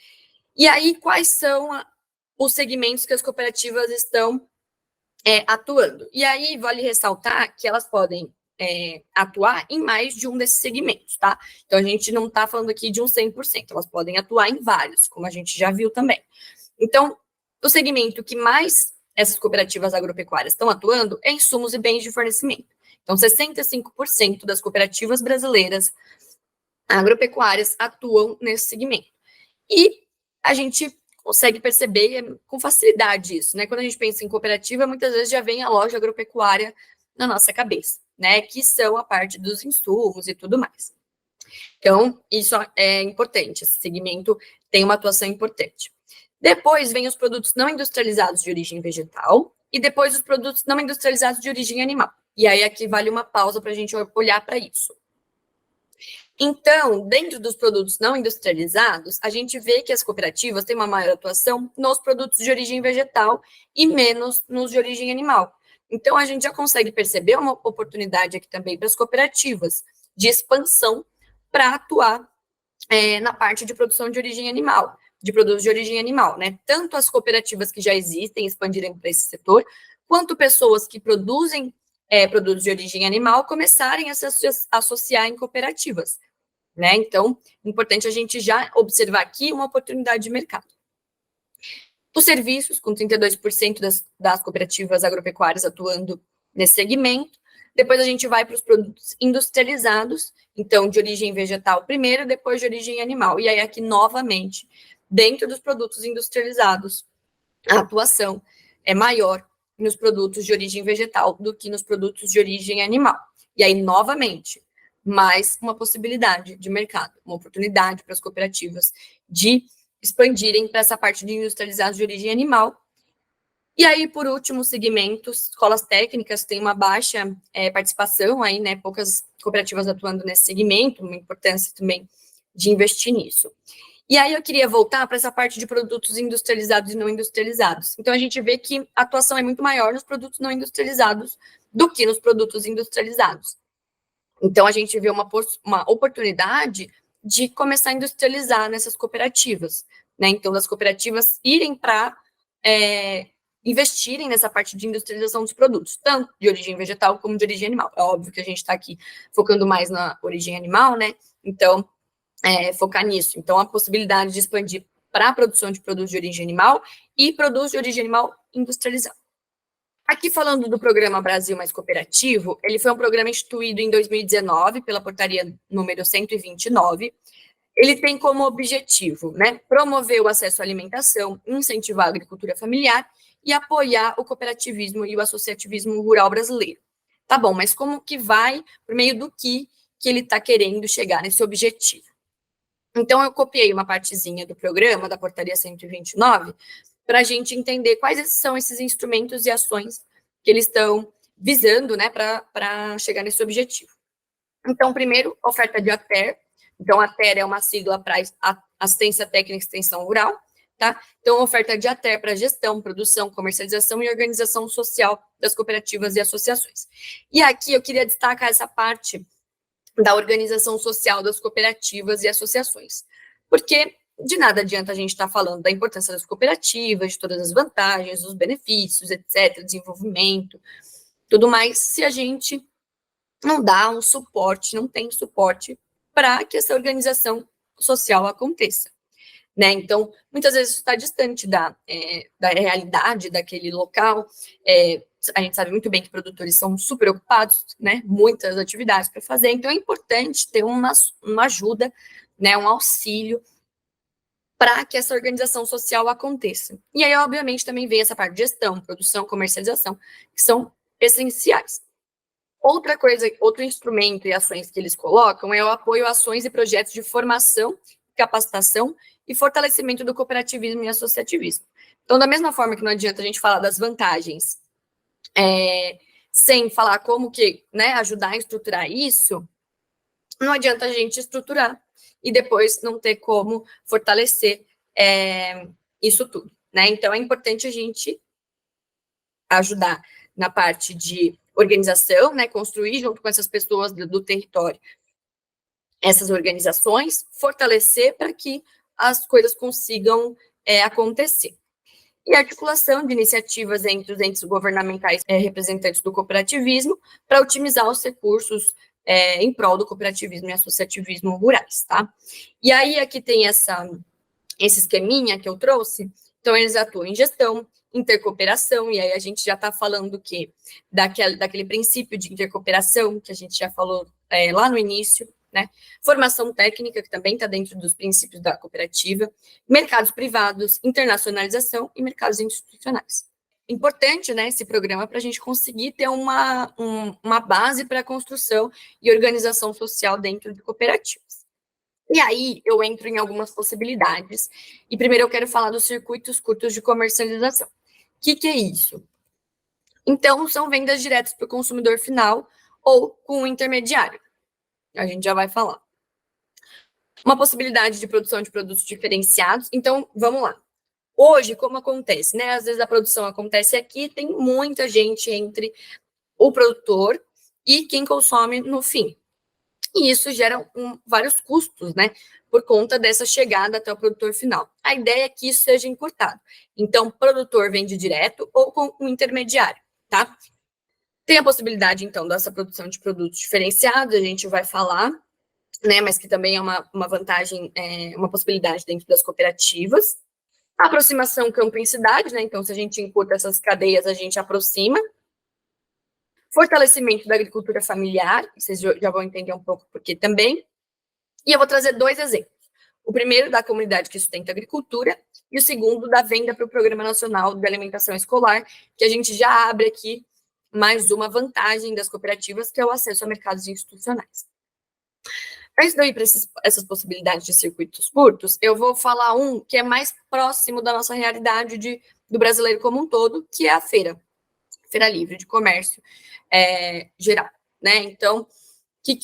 E aí, quais são os segmentos que as cooperativas estão atuando? E aí, vale ressaltar que elas podem atuar em mais de um desses segmentos, tá? Então, a gente não está falando aqui de um 100%, elas podem atuar em vários, como a gente já viu também. Então, o segmento que mais essas cooperativas agropecuárias estão atuando é insumos e bens de fornecimento. Então, 65% das cooperativas brasileiras agropecuárias atuam nesse segmento. E a gente consegue perceber com facilidade isso, né? Quando a gente pensa em cooperativa, muitas vezes já vem a loja agropecuária na nossa cabeça, né? Que são a parte dos insumos e tudo mais. Então, isso é importante, esse segmento tem uma atuação importante. Depois vem os produtos não industrializados de origem vegetal e depois os produtos não industrializados de origem animal. E aí aqui vale uma pausa para a gente olhar para isso. Então, dentro dos produtos não industrializados, a gente vê que as cooperativas têm uma maior atuação nos produtos de origem vegetal e menos nos de origem animal. Então, a gente já consegue perceber uma oportunidade aqui também para as cooperativas de expansão para atuar na parte de produção de origem animal, de produtos de origem animal, né? Tanto as cooperativas que já existem expandirem para esse setor, quanto pessoas que produzem produtos de origem animal começarem a se associar em cooperativas, né? Então, é importante a gente já observar aqui uma oportunidade de mercado. Os serviços, com 32% das cooperativas agropecuárias atuando nesse segmento. Depois a gente vai para os produtos industrializados, então de origem vegetal primeiro, depois de origem animal. E aí aqui, novamente, dentro dos produtos industrializados, a atuação é maior nos produtos de origem vegetal do que nos produtos de origem animal. E aí, novamente, mais uma possibilidade de mercado, uma oportunidade para as cooperativas de expandirem para essa parte de industrializados de origem animal. E aí, por último, segmentos, escolas técnicas têm uma baixa participação, aí, né, poucas cooperativas atuando nesse segmento, uma importância também de investir nisso. E aí eu queria voltar para essa parte de produtos industrializados e não industrializados. Então, a gente vê que a atuação é muito maior nos produtos não industrializados do que nos produtos industrializados. Então, a gente vê uma oportunidade de começar a industrializar nessas cooperativas, né? Então, das cooperativas irem para investirem nessa parte de industrialização dos produtos, tanto de origem vegetal como de origem animal. É óbvio que a gente está aqui focando mais na origem animal, né? Então, focar nisso. Então, a possibilidade de expandir para a produção de produtos de origem animal e produtos de origem animal industrializado. Aqui, falando do programa Brasil Mais Cooperativo, ele foi um programa instituído em 2019 pela portaria número 129. ele tem como objetivo, né, promover o acesso à alimentação, incentivar a agricultura familiar e apoiar o cooperativismo e o associativismo rural brasileiro. Tá bom, mas como que vai, por meio do que ele está querendo chegar nesse objetivo? Então, eu copiei uma partezinha do programa, da portaria 129, para a gente entender quais são esses instrumentos e ações que eles estão visando, né, para chegar nesse objetivo. Então, primeiro, oferta de ATER. Então, ATER é uma sigla para Assistência Técnica e Extensão Rural, tá? Então, oferta de ATER para gestão, produção, comercialização e organização social das cooperativas e associações. E aqui eu queria destacar essa parte da organização social das cooperativas e associações, porque de nada adianta a gente estar falando da importância das cooperativas, de todas as vantagens, os benefícios, etc., desenvolvimento, tudo mais, se a gente não dá um suporte, não tem suporte para que essa organização social aconteça, né? Então, muitas vezes está distante da realidade daquele local. A gente sabe muito bem que produtores são super ocupados, né? Muitas atividades para fazer, então é importante ter uma ajuda, né? Um auxílio para que essa organização social aconteça. E aí, obviamente, também vem essa parte de gestão, produção, comercialização, que são essenciais. Outra coisa, outro instrumento e ações que eles colocam é o apoio a ações e projetos de formação, capacitação e fortalecimento do cooperativismo e associativismo. Então, da mesma forma que não adianta a gente falar das vantagens sem falar como que, né, ajudar a estruturar isso, não adianta a gente estruturar e depois não ter como fortalecer isso tudo, né? Então, é importante a gente ajudar na parte de organização, né, construir junto com essas pessoas do território essas organizações, fortalecer para que as coisas consigam acontecer. E articulação de iniciativas entre os entes governamentais representantes do cooperativismo para otimizar os recursos em prol do cooperativismo e associativismo rurais, tá? E aí aqui tem esse esqueminha que eu trouxe. Então, eles atuam em gestão, intercooperação, e aí a gente já está falando que daquele princípio de intercooperação que a gente já falou lá no início, né? Formação técnica, que também está dentro dos princípios da cooperativa, mercados privados, internacionalização e mercados institucionais. Importante, né, esse programa para a gente conseguir ter uma base para a construção e organização social dentro de cooperativas. E aí eu entro em algumas possibilidades. E primeiro eu quero falar dos circuitos curtos de comercialização. O que é isso? Então, são vendas diretas para o consumidor final ou com um intermediário. A gente já vai falar. Uma possibilidade de produção de produtos diferenciados. Então, vamos lá. Hoje, como acontece, né? Às vezes a produção acontece aqui, tem muita gente entre o produtor e quem consome no fim. E isso gera vários custos, né? Por conta dessa chegada até o produtor final. A ideia é que isso seja encurtado. Então, o produtor vende direto ou com um intermediário, tá? Tem a possibilidade, então, dessa produção de produtos diferenciados, a gente vai falar, né? Mas que também é uma vantagem, uma possibilidade dentro das cooperativas. A aproximação campo em cidade, né? Então, se a gente encurta essas cadeias, a gente aproxima. Fortalecimento da agricultura familiar, vocês já vão entender um pouco por que também. E eu vou trazer 2 exemplos. O primeiro da comunidade que sustenta a agricultura e o segundo da venda para o Programa Nacional de Alimentação Escolar, que a gente já abre aqui mais uma vantagem das cooperativas, que é o acesso a mercados institucionais. Antes de eu ir para essas possibilidades de circuitos curtos, eu vou falar um que é mais próximo da nossa realidade do brasileiro como um todo, que é a feira livre de comércio geral, né? Então,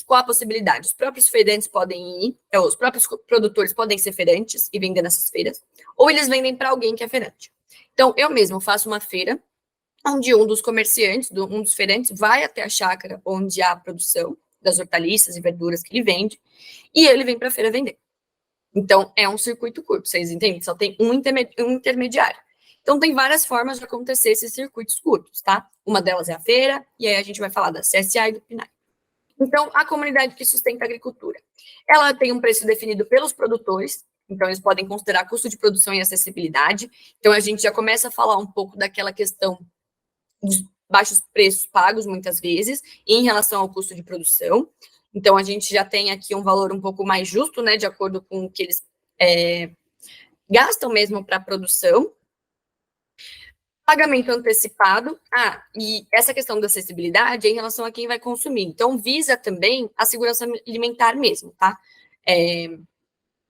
qual a possibilidade? Os próprios feirantes podem ir, os próprios produtores podem ser feirantes e vender nessas feiras, ou eles vendem para alguém que é feirante. Então, eu mesmo faço uma feira onde um dos comerciantes, um dos feirantes, vai até a chácara onde há a produção das hortaliças e verduras que ele vende, e ele vem para a feira vender. Então, é um circuito curto, vocês entendem? Só tem um intermediário. Então, tem várias formas de acontecer esses circuitos curtos, tá? Uma delas é a feira, e aí a gente vai falar da CSA e do PNAE. Então, a comunidade que sustenta a agricultura, ela tem um preço definido pelos produtores, então eles podem considerar custo de produção e acessibilidade. Então, a gente já começa a falar um pouco daquela questão de baixos preços pagos, muitas vezes, em relação ao custo de produção. Então, a gente já tem aqui um valor um pouco mais justo, né, de acordo com o que eles gastam mesmo para a produção. Pagamento antecipado. E essa questão da acessibilidade é em relação a quem vai consumir. Então, visa também a segurança alimentar mesmo, tá?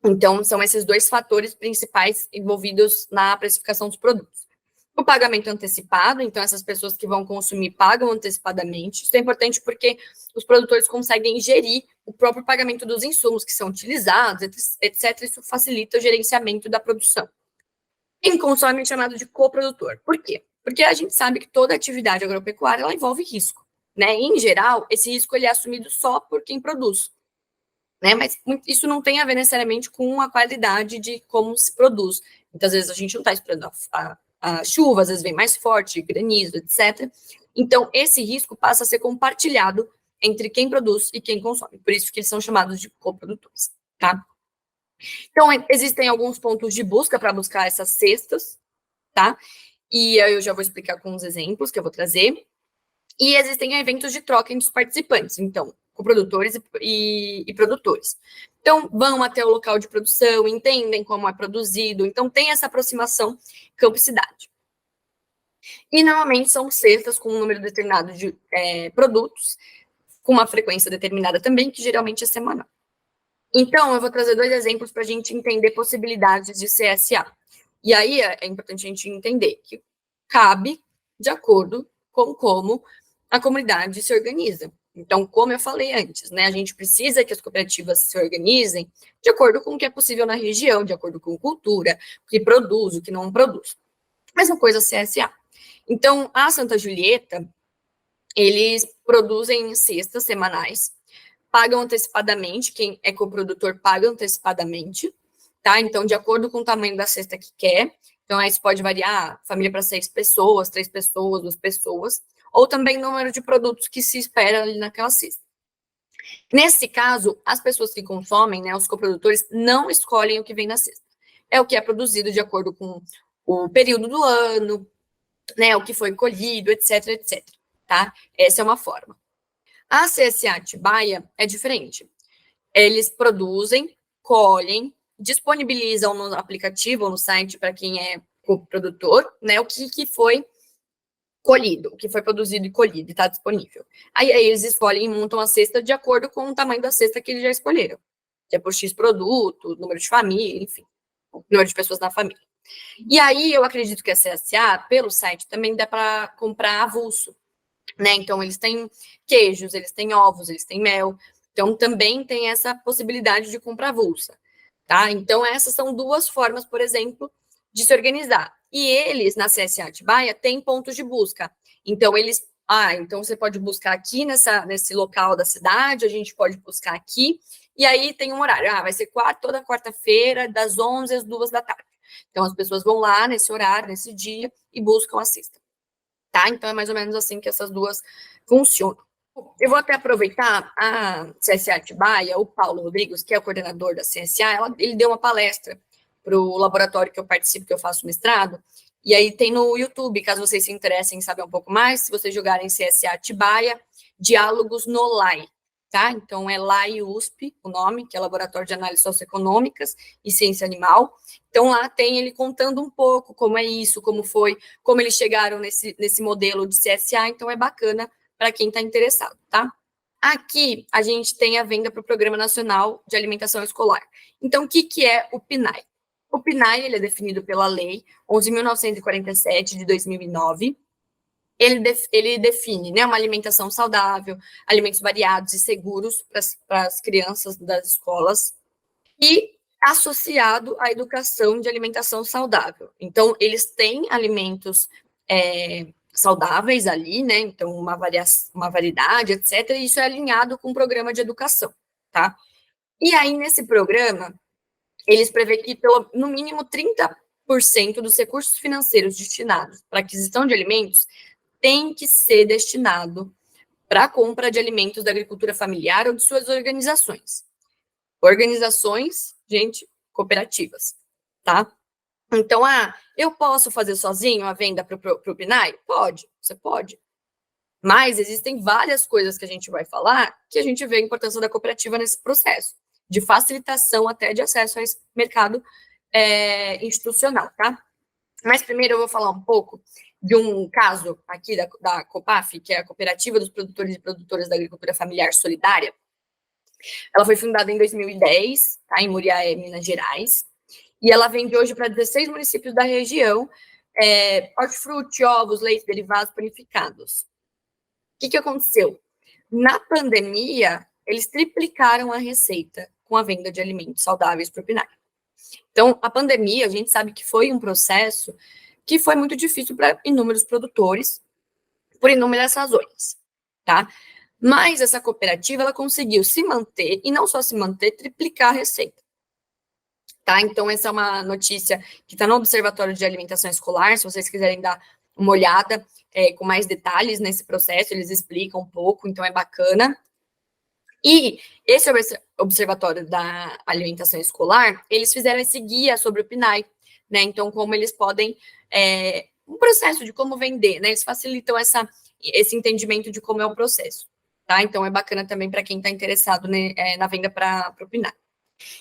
Então, são esses dois fatores principais envolvidos na precificação dos produtos. O pagamento antecipado, então essas pessoas que vão consumir pagam antecipadamente. Isso é importante porque os produtores conseguem gerir o próprio pagamento dos insumos que são utilizados, etc. Isso facilita o gerenciamento da produção. Quem consome é chamado de coprodutor. Por quê? Porque a gente sabe que toda atividade agropecuária ela envolve risco, né? Em geral, esse risco ele é assumido só por quem produz, né? Mas isso não tem a ver necessariamente com a qualidade de como se produz. Muitas vezes a gente não está esperando a chuva, às vezes vem mais forte, granizo, etc. Então, esse risco passa a ser compartilhado entre quem produz e quem consome. Por isso que eles são chamados de coprodutores, tá? Então, existem alguns pontos de busca para buscar essas cestas, tá? E aí eu já vou explicar com uns exemplos que eu vou trazer. E existem eventos de troca entre os participantes, então, com produtores e produtores. Então, vão até o local de produção, entendem como é produzido, então tem essa aproximação campo-cidade. E normalmente são cestas com um número determinado de produtos, com uma frequência determinada também, que geralmente é semanal. Então, eu vou trazer 2 exemplos para a gente entender possibilidades de CSA. E aí é importante a gente entender que cabe de acordo com como a comunidade se organiza. Então, como eu falei antes, né, a gente precisa que as cooperativas se organizem de acordo com o que é possível na região, de acordo com cultura, o que produz, o que não produz. Mesma coisa CSA. Então, a Santa Julieta, eles produzem cestas semanais, pagam antecipadamente, quem é coprodutor paga antecipadamente, tá? Então, de acordo com o tamanho da cesta que quer, então isso pode variar, família para 6 pessoas, 3 pessoas, 2 pessoas, ou também número de produtos que se espera ali naquela cesta. Nesse caso, as pessoas que consomem, né, os coprodutores, não escolhem o que vem na cesta. É o que é produzido de acordo com o período do ano, né, o que foi colhido, etc, etc, tá? Essa é uma forma. A CSA Atibaia é diferente. Eles produzem, colhem, disponibilizam no aplicativo ou no site para quem é produtor, né, o que foi colhido, o que foi produzido e colhido e está disponível. Aí eles escolhem e montam a cesta de acordo com o tamanho da cesta que eles já escolheram, que é por X produto, número de família, enfim, número de pessoas na família. E aí eu acredito que a CSA, pelo site, também dá para comprar avulso, né? Então eles têm queijos, eles têm ovos, eles têm mel. Então também tem essa possibilidade de compra avulsa, tá? Então essas são 2 formas, por exemplo, de se organizar. E eles na CSA Atibaia têm pontos de busca. Então eles, então você pode buscar aqui nesse local da cidade, a gente pode buscar aqui. E aí tem um horário, vai ser toda quarta-feira, das 11 às 2 da tarde. Então as pessoas vão lá nesse horário, nesse dia e buscam a cesta. Tá? Então, é mais ou menos assim que essas 2 funcionam. Eu vou até aproveitar a CSA Atibaia, o Paulo Rodrigues, que é o coordenador da CSA, ele deu uma palestra para o laboratório que eu participo, que eu faço mestrado, e aí tem no YouTube, caso vocês se interessem em saber um pouco mais, se vocês jogarem CSA Atibaia, Diálogos no LAI, tá? Então, é LAI USP, o nome, que é Laboratório de Análises Socioeconômicas e Ciência Animal. Então, lá tem ele contando um pouco como é isso, como foi, como eles chegaram nesse modelo de CSA, então é bacana para quem está interessado, tá? Aqui, a gente tem a venda para o Programa Nacional de Alimentação Escolar. Então, o que é o PNAE? O PNAE, ele é definido pela Lei 11.947, de 2009, ele define, né, uma alimentação saudável, alimentos variados e seguros para as crianças das escolas e associado à educação de alimentação saudável. Então, eles têm alimentos saudáveis ali, né, então uma variedade, etc., e isso é alinhado com o programa de educação, tá? E aí, nesse programa, eles prevêem que, no mínimo, 30% dos recursos financeiros destinados para aquisição de alimentos tem que ser destinado para a compra de alimentos da agricultura familiar ou de suas organizações. Organizações, gente, cooperativas, tá? Então, eu posso fazer sozinho a venda para o PNAE? Pode, você pode. Mas existem várias coisas que a gente vai falar que a gente vê a importância da cooperativa nesse processo, de facilitação até de acesso a esse mercado institucional, tá? Mas primeiro eu vou falar um pouco de um caso aqui da COPAF, que é a Cooperativa dos Produtores e Produtoras da Agricultura Familiar Solidária. Ela foi fundada em 2010, tá, em Muriaé, Minas Gerais, e ela vende hoje para 16 municípios da região, hortifruti, ovos, leite, derivados, panificados. O que aconteceu? Na pandemia, eles triplicaram a receita com a venda de alimentos saudáveis para o PNAE. Então, a pandemia, a gente sabe que foi um processo que foi muito difícil para inúmeros produtores, por inúmeras razões, tá? Mas essa cooperativa, ela conseguiu se manter, e não só se manter, triplicar a receita. Tá? Então, essa é uma notícia que está no Observatório de Alimentação Escolar, se vocês quiserem dar uma olhada com mais detalhes nesse processo, eles explicam um pouco, então é bacana. E esse Observatório da Alimentação Escolar, eles fizeram esse guia sobre o PNAE, né? Então, como eles podem, um processo de como vender, né? Eles facilitam esse entendimento de como é o processo, tá? Então, é bacana também para quem está interessado, né, na venda para o PNAE.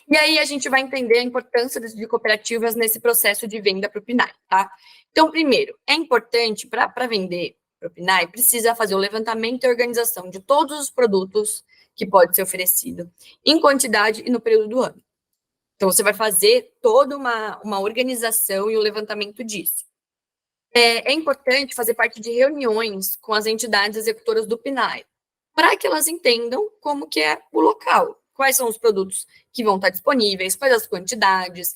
E aí a gente vai entender a importância de cooperativas nesse processo de venda para o PNAE, tá? Então, primeiro, é importante, para vender para o PNAE, precisa fazer o levantamento e organização de todos os produtos que pode ser oferecido, em quantidade e no período do ano. Então, você vai fazer toda uma organização e o levantamento disso. É importante fazer parte de reuniões com as entidades executoras do PNAE, para que elas entendam como que é o local, quais são os produtos que vão estar disponíveis, quais as quantidades,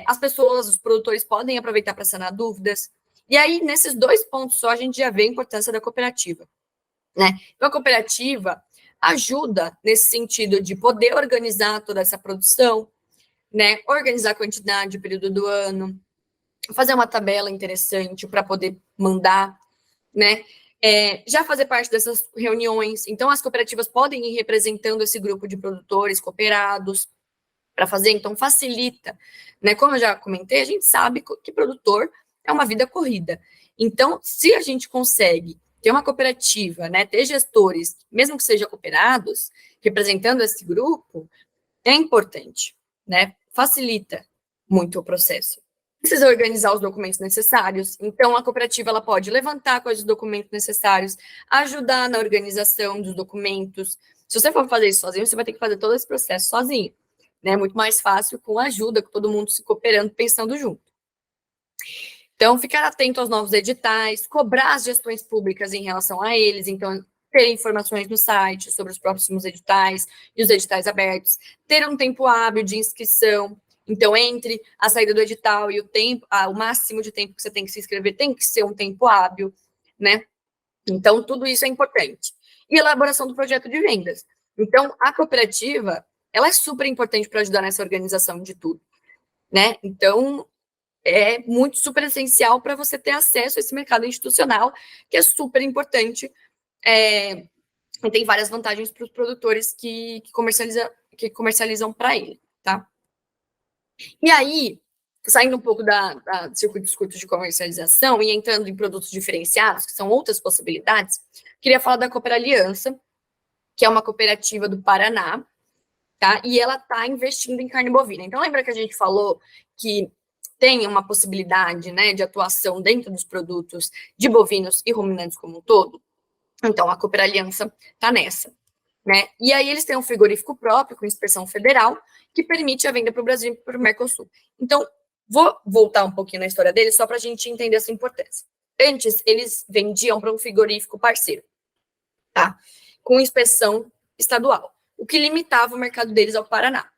as pessoas, os produtores podem aproveitar para sanar dúvidas. E aí, nesses 2 pontos só, a gente já vê a importância da cooperativa, né? Então, a cooperativa ajuda nesse sentido de poder organizar toda essa produção, né? Organizar a quantidade, o período do ano, fazer uma tabela interessante para poder mandar, né? Já fazer parte dessas reuniões. Então, as cooperativas podem ir representando esse grupo de produtores cooperados para fazer, então facilita, né? Como eu já comentei, a gente sabe que produtor é uma vida corrida. Então, se a gente consegue ter uma cooperativa, né, ter gestores, mesmo que sejam cooperados, representando esse grupo, é importante, né? Facilita muito o processo. Precisa organizar os documentos necessários, então a cooperativa ela pode levantar quais os documentos necessários, ajudar na organização dos documentos. Se você for fazer isso sozinho, você vai ter que fazer todo esse processo sozinho, né? Muito mais fácil com ajuda, com todo mundo se cooperando, pensando junto. Então, ficar atento aos novos editais, cobrar as gestões públicas em relação a eles, então, ter informações no site sobre os próximos editais e os editais abertos, ter um tempo hábil de inscrição, então, entre a saída do edital e o tempo, o máximo de tempo que você tem que se inscrever tem que ser um tempo hábil, né? Então, tudo isso é importante. E elaboração do projeto de vendas. Então, a cooperativa, ela é super importante para ajudar nessa organização de tudo, né? Então, é muito super essencial para você ter acesso a esse mercado institucional, que é super importante, e tem várias vantagens para os produtores que comercializam para ele, tá? E aí, saindo um pouco da circuitos curtos de comercialização e entrando em produtos diferenciados, que são outras possibilidades, queria falar da Cooper Aliança, que é uma cooperativa do Paraná, tá? E ela está investindo em carne bovina. Então, lembra que a gente falou que tem uma possibilidade, né, de atuação dentro dos produtos de bovinos e ruminantes como um todo? Então, a Cooper Aliança está nessa, né? E aí eles têm um frigorífico próprio, com inspeção federal, que permite a venda para o Brasil e para o Mercosul. Então, vou voltar um pouquinho na história deles, só para a gente entender essa importância. Antes, eles vendiam para um frigorífico parceiro, tá? Com inspeção estadual, o que limitava o mercado deles ao Paraná.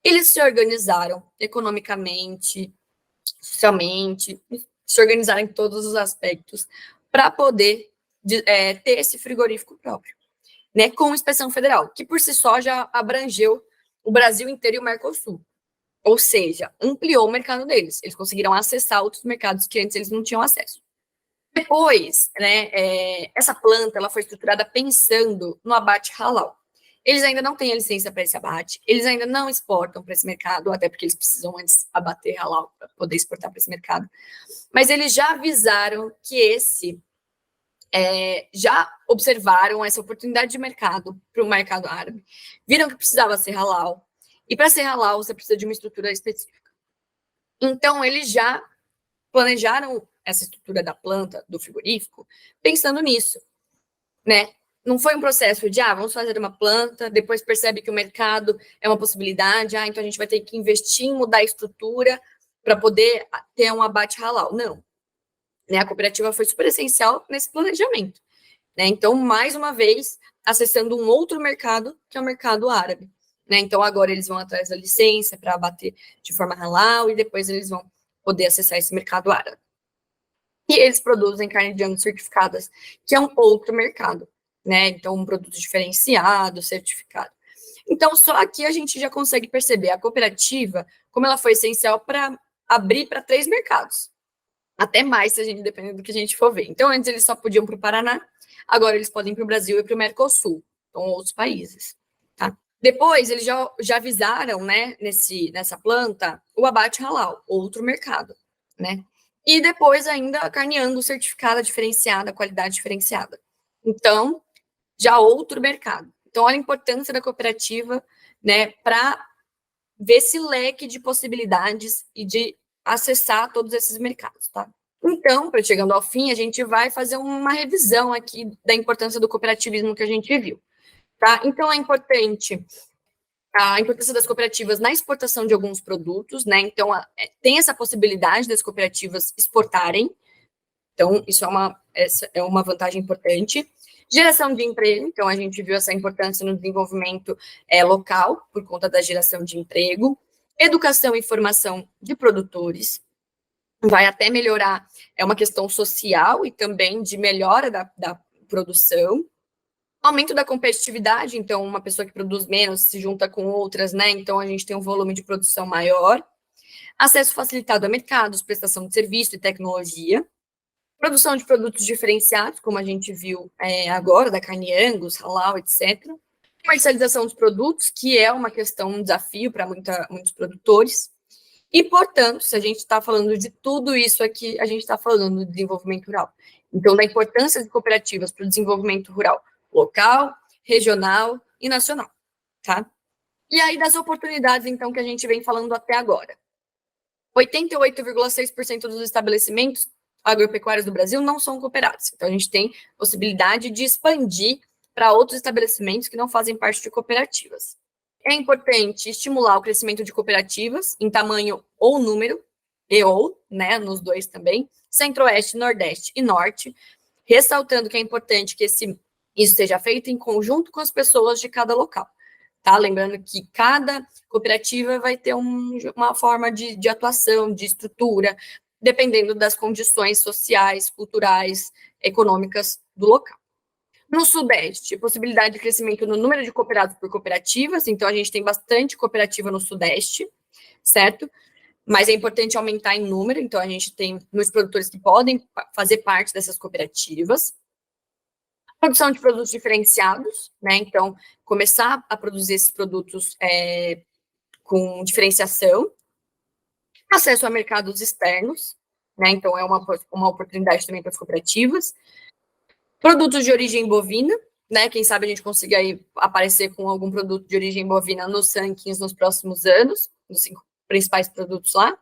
Eles se organizaram economicamente, socialmente, se organizaram em todos os aspectos para poder ter esse frigorífico próprio, né, com inspeção federal, que por si só já abrangeu o Brasil inteiro e o Mercosul. Ou seja, ampliou o mercado deles. Eles conseguiram acessar outros mercados que antes eles não tinham acesso. Depois, né, essa planta ela foi estruturada pensando no abate halal. Eles ainda não têm a licença para esse abate, eles ainda não exportam para esse mercado, até porque eles precisam antes abater halal para poder exportar para esse mercado. Mas eles já avisaram que esse já observaram essa oportunidade de mercado para o mercado árabe, viram que precisava ser halal, e para ser halal você precisa de uma estrutura específica. Então, eles já planejaram essa estrutura da planta, do frigorífico, pensando nisso, né? Não foi um processo de, vamos fazer uma planta, depois percebe que o mercado é uma possibilidade, então a gente vai ter que investir em mudar a estrutura para poder ter um abate halal. Não. Né? A cooperativa foi super essencial nesse planejamento. Né? Então, mais uma vez, acessando um outro mercado, que é o mercado árabe. Né? Então, agora eles vão atrás da licença para abater de forma halal e depois eles vão poder acessar esse mercado árabe. E eles produzem carne de angus certificadas, que é um outro mercado, né? Então, um produto diferenciado, certificado. Então, só aqui a gente já consegue perceber a cooperativa, como ela foi essencial para abrir para 3 mercados. Até mais, se a gente depender do que a gente for ver. Então, antes eles só podiam para o Paraná, agora eles podem para o Brasil e para o Mercosul, então outros países. Tá? Depois, eles já avisaram, né, nessa planta, o abate halal, outro mercado, né? E depois ainda a carne angus certificada, diferenciada, qualidade diferenciada. Então, já outro mercado. Então, olha a importância da cooperativa, né, para ver esse leque de possibilidades e de acessar todos esses mercados, tá? Então, para chegando ao fim, a gente vai fazer uma revisão aqui da importância do cooperativismo que a gente viu, tá? Então, é importante a importância das cooperativas na exportação de alguns produtos, né? Então, tem essa possibilidade das cooperativas exportarem. Então, essa é uma vantagem importante. Geração de emprego, então a gente viu essa importância no desenvolvimento local, por conta da geração de emprego. Educação e formação de produtores, vai até melhorar, é uma questão social e também de melhora da produção. Aumento da competitividade, então uma pessoa que produz menos se junta com outras, né? Então a gente tem um volume de produção maior. Acesso facilitado a mercados, prestação de serviço e tecnologia. Produção de produtos diferenciados, como a gente viu agora, da carne angus, halal, etc. Comercialização dos produtos, que é uma questão, um desafio para muitos produtores. E, portanto, se a gente está falando de tudo isso aqui, a gente está falando do desenvolvimento rural. Então, da importância de cooperativas para o desenvolvimento rural local, regional e nacional, tá? E aí, das oportunidades, então, que a gente vem falando até agora. 88,6% dos estabelecimentos agropecuários do Brasil não são cooperados. Então, a gente tem possibilidade de expandir para outros estabelecimentos que não fazem parte de cooperativas. É importante estimular o crescimento de cooperativas em tamanho ou número, né, nos dois também, Centro-Oeste, Nordeste e Norte, ressaltando que é importante que isso seja feito em conjunto com as pessoas de cada local. Tá? Lembrando que cada cooperativa vai ter uma forma de atuação, de estrutura, dependendo das condições sociais, culturais, econômicas do local. No Sudeste, possibilidade de crescimento no número de cooperados por cooperativas, então a gente tem bastante cooperativa no Sudeste, certo? Mas é importante aumentar em número, então a gente tem muitos produtores que podem fazer parte dessas cooperativas. Produção de produtos diferenciados, né? Então, começar a produzir esses produtos com diferenciação. Acesso a mercados externos, né? Então, é uma oportunidade também para as cooperativas. Produtos de origem bovina, né? Quem sabe a gente consiga aí aparecer com algum produto de origem bovina nos rankings nos próximos anos, nos 5 principais produtos lá.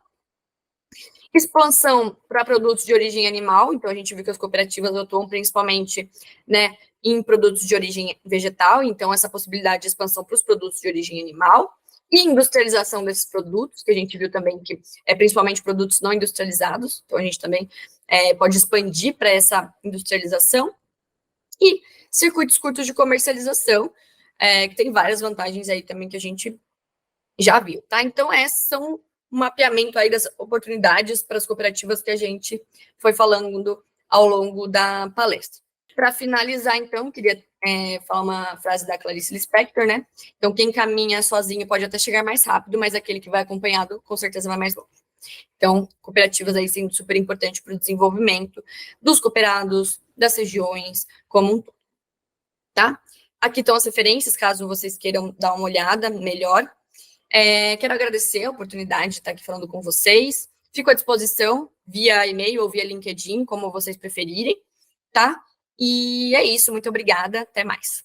Expansão para produtos de origem animal, então a gente viu que as cooperativas atuam principalmente, né, em produtos de origem vegetal, então essa possibilidade de expansão para os produtos de origem animal, e industrialização desses produtos, que a gente viu também que é principalmente produtos não industrializados, então a gente também pode expandir para essa industrialização, e circuitos curtos de comercialização, que tem várias vantagens aí também que a gente já viu, tá? Então, esses são um mapeamento aí das oportunidades para as cooperativas que a gente foi falando ao longo da palestra. Para finalizar, então, queria falar uma frase da Clarice Lispector, né? Então, quem caminha sozinho pode até chegar mais rápido, mas aquele que vai acompanhado, com certeza, vai mais longe. Então, cooperativas aí sendo super importante para o desenvolvimento dos cooperados, das regiões, como um todo, tá? Aqui estão as referências, caso vocês queiram dar uma olhada melhor. Quero agradecer a oportunidade de estar aqui falando com vocês. Fico à disposição via e-mail ou via LinkedIn, como vocês preferirem, tá? E é isso, muito obrigada, até mais.